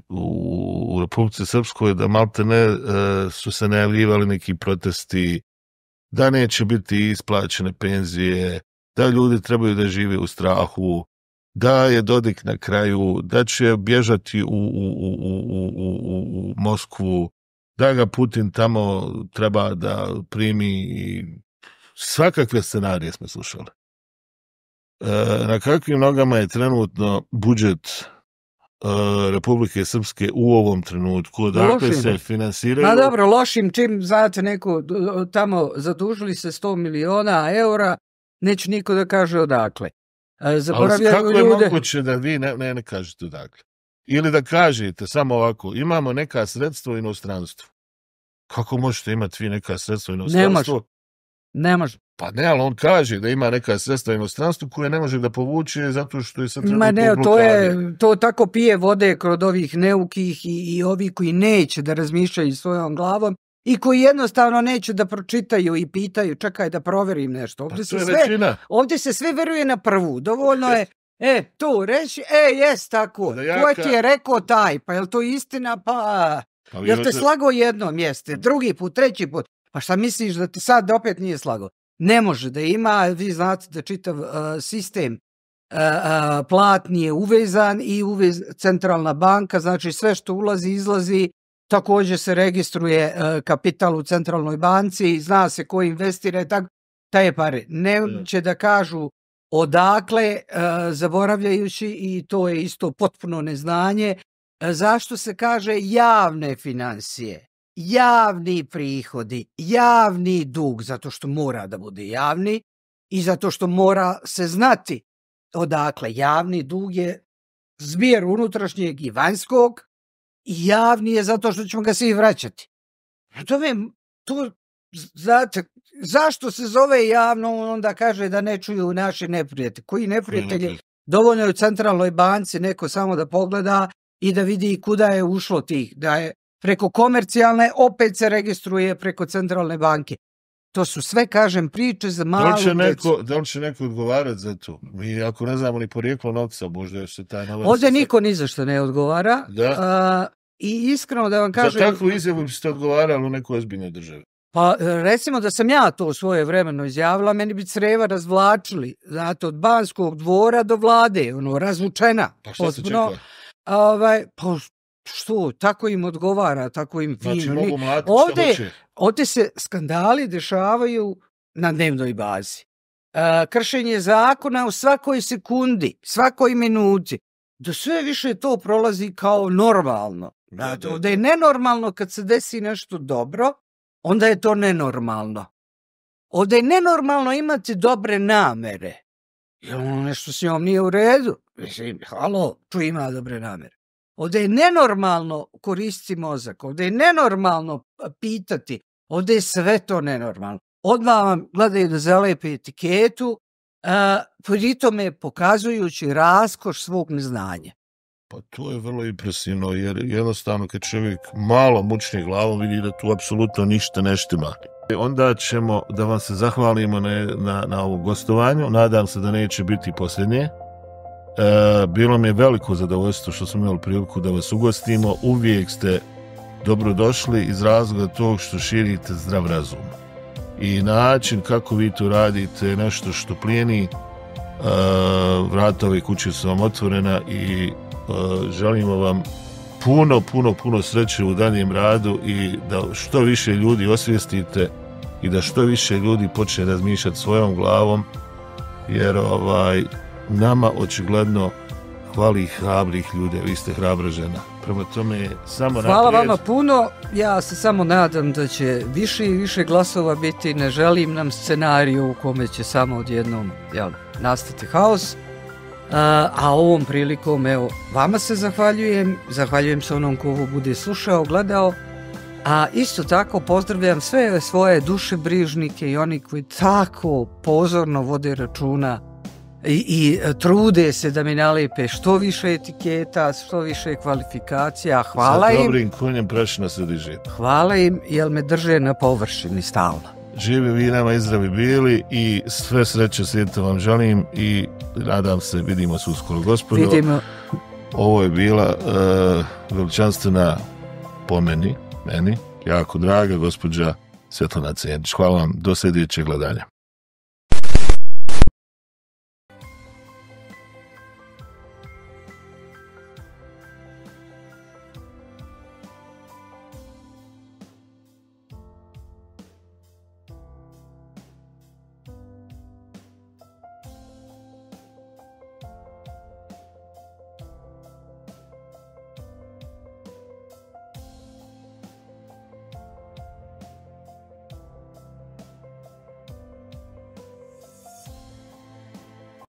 u Republici Srpskoj, da maltene su se najavljivali neki protesti, da neće biti isplaćene penzije, da ljudi trebaju da žive u strahu, da je Dodik na kraju, da će bježati u Moskvu, da ga Putin tamo treba da primi, i svakakve scenarije smo slušali. Na kakvim nogama je trenutno budžet Republike Srpske u ovom trenutku, odakle se finansiraju. Ma dobro, lošim čim, znate, neko tamo zadužili se 100 miliona eura, neće niko da kaže odakle. Ali kako je moguće da vi ne kažete odakle? Ili da kažete samo ovako, imamo neka sredstva u inostranstvu. Kako možete imati vi neka sredstva u inostranstvu? Ne može. Pa ne, ali on kaže da ima neka sredstva u inostranstvu koje ne može da povuče zato što je sad to tako pije vode kod ovih neukih i ovi koji neće da razmišljaju svojom glavom i koji jednostavno neće da pročitaju i pitaju, čekaj da proverim nešto. Ovdje se sve veruje na prvu. Dovoljno je, tu reći, jes tako, ko ti je rekao taj, pa je li to istina, pa jel te slago jedno mjeste, drugi put, treći put, pa šta misliš da ti sad opet nije slago? Ne može da ima, vi znate da čitav sistem platni je uvezan i centralna banka, znači sve što ulazi, izlazi, također se registruje kapital u centralnoj banci, zna se ko investira i tako, te pare. Neće da kažu odakle, zaboravljajući, i to je isto potpuno neznanje, zašto se kaže javne financije, javni prihodi, javni dug, zato što mora da bude javni i zato što mora se znati odakle. Javni dug je zbir unutrašnjeg i vanjskog i javni je zato što ćemo ga svi vraćati. Znate, zašto se zove javno, onda kaže da ne čuju naši neprijatelji. Koji neprijatelji? Dovoljno je u centralnoj banci neko samo da pogleda i da vidi kuda je ušlo tih, da je preko komercijalne, opet se registruje preko centralne banke. To su sve, kažem, priče za malu djecu. Da li će neko odgovarati za to? Mi ako ne znamo ni porijeklo novca, možda još se taj novac... Ovdje niko ni za što ne odgovara. I iskreno da vam kažem... Za takvu izjavu bi ste odgovarali u nekoj ozbiljnoj državi. Pa recimo da sam ja to svoje vremeno izjavila, meni bi creva razvlačili, znate, od Banskog dvora do vlade, razvučena. Pa šta se čeka? Pa što, tako im odgovara, tako im fino. Znači mogu mlatiti šta hoće. Ovdje se skandali dešavaju na dnevnoj bazi. Kršenje zakona u svakoj sekundi, svakoj minuti. Da sve više to prolazi kao normalno. Ovdje je nenormalno kad se desi nešto dobro, onda je to nenormalno. Ovdje je nenormalno imati dobre namere. Jer nešto s njom nije u redu. Mislim, tu ima dobre namere. Ovdje je nenormalno koristiti mozak, ovdje je nenormalno pitati, ovdje je sve to nenormalno. Odmah vam gledaju da zalepe etiketu, pri tome pokazujući raskoš svog neznanja. Pa to je vrlo impresivno, jer jednostavno kad čovjek malo mučni glavom vidi da tu apsolutno ništa ne štima. Onda ćemo da vam se zahvalimo na ovom gostovanju, nadam se da neće biti posljednje. Bilo mi je veliko zadovoljstvo što smo imali priliku da vas ugostimo. Uvijek ste dobrodošli iz razloga tog što širite zdrav razum. I način kako vi to radite, nešto što plijeni, vrata ove kuće su vam otvorena i želimo vam puno sreće u daljem radu i da što više ljudi osvijestite i da što više ljudi počne razmišljati svojom glavom, jer nama očigledno hvali hrabrih ljudi, vi ste hrabra žena. Prema tome, samo naprijed. Hvala vama puno, ja se samo nadam da će više i više glasova biti, ne želim nam scenariju u kome će samo odjednom nastati haos. A ovom prilikom, evo, vama se zahvaljujem se onom ko ovo bude slušao, gledao, a isto tako pozdravljam sve svoje dušebrižnike i oni koji tako pozorno vode računa i trude se da mi nalepe što više etiketa, što više kvalifikacija. Hvala im. Sa dobrim konjem prašina se diže. Hvala im, jer me drže na površini stalno. Živi vi nama i zdravi bili i sve sreće svijeta vam želim i nadam se vidimo se uskoro, gospodo. Vidimo. Ovo je bila veličanstvena po meni, jako draga gospođa Svetlana Cenić. Hvala vam, do sljedećeg gledanja.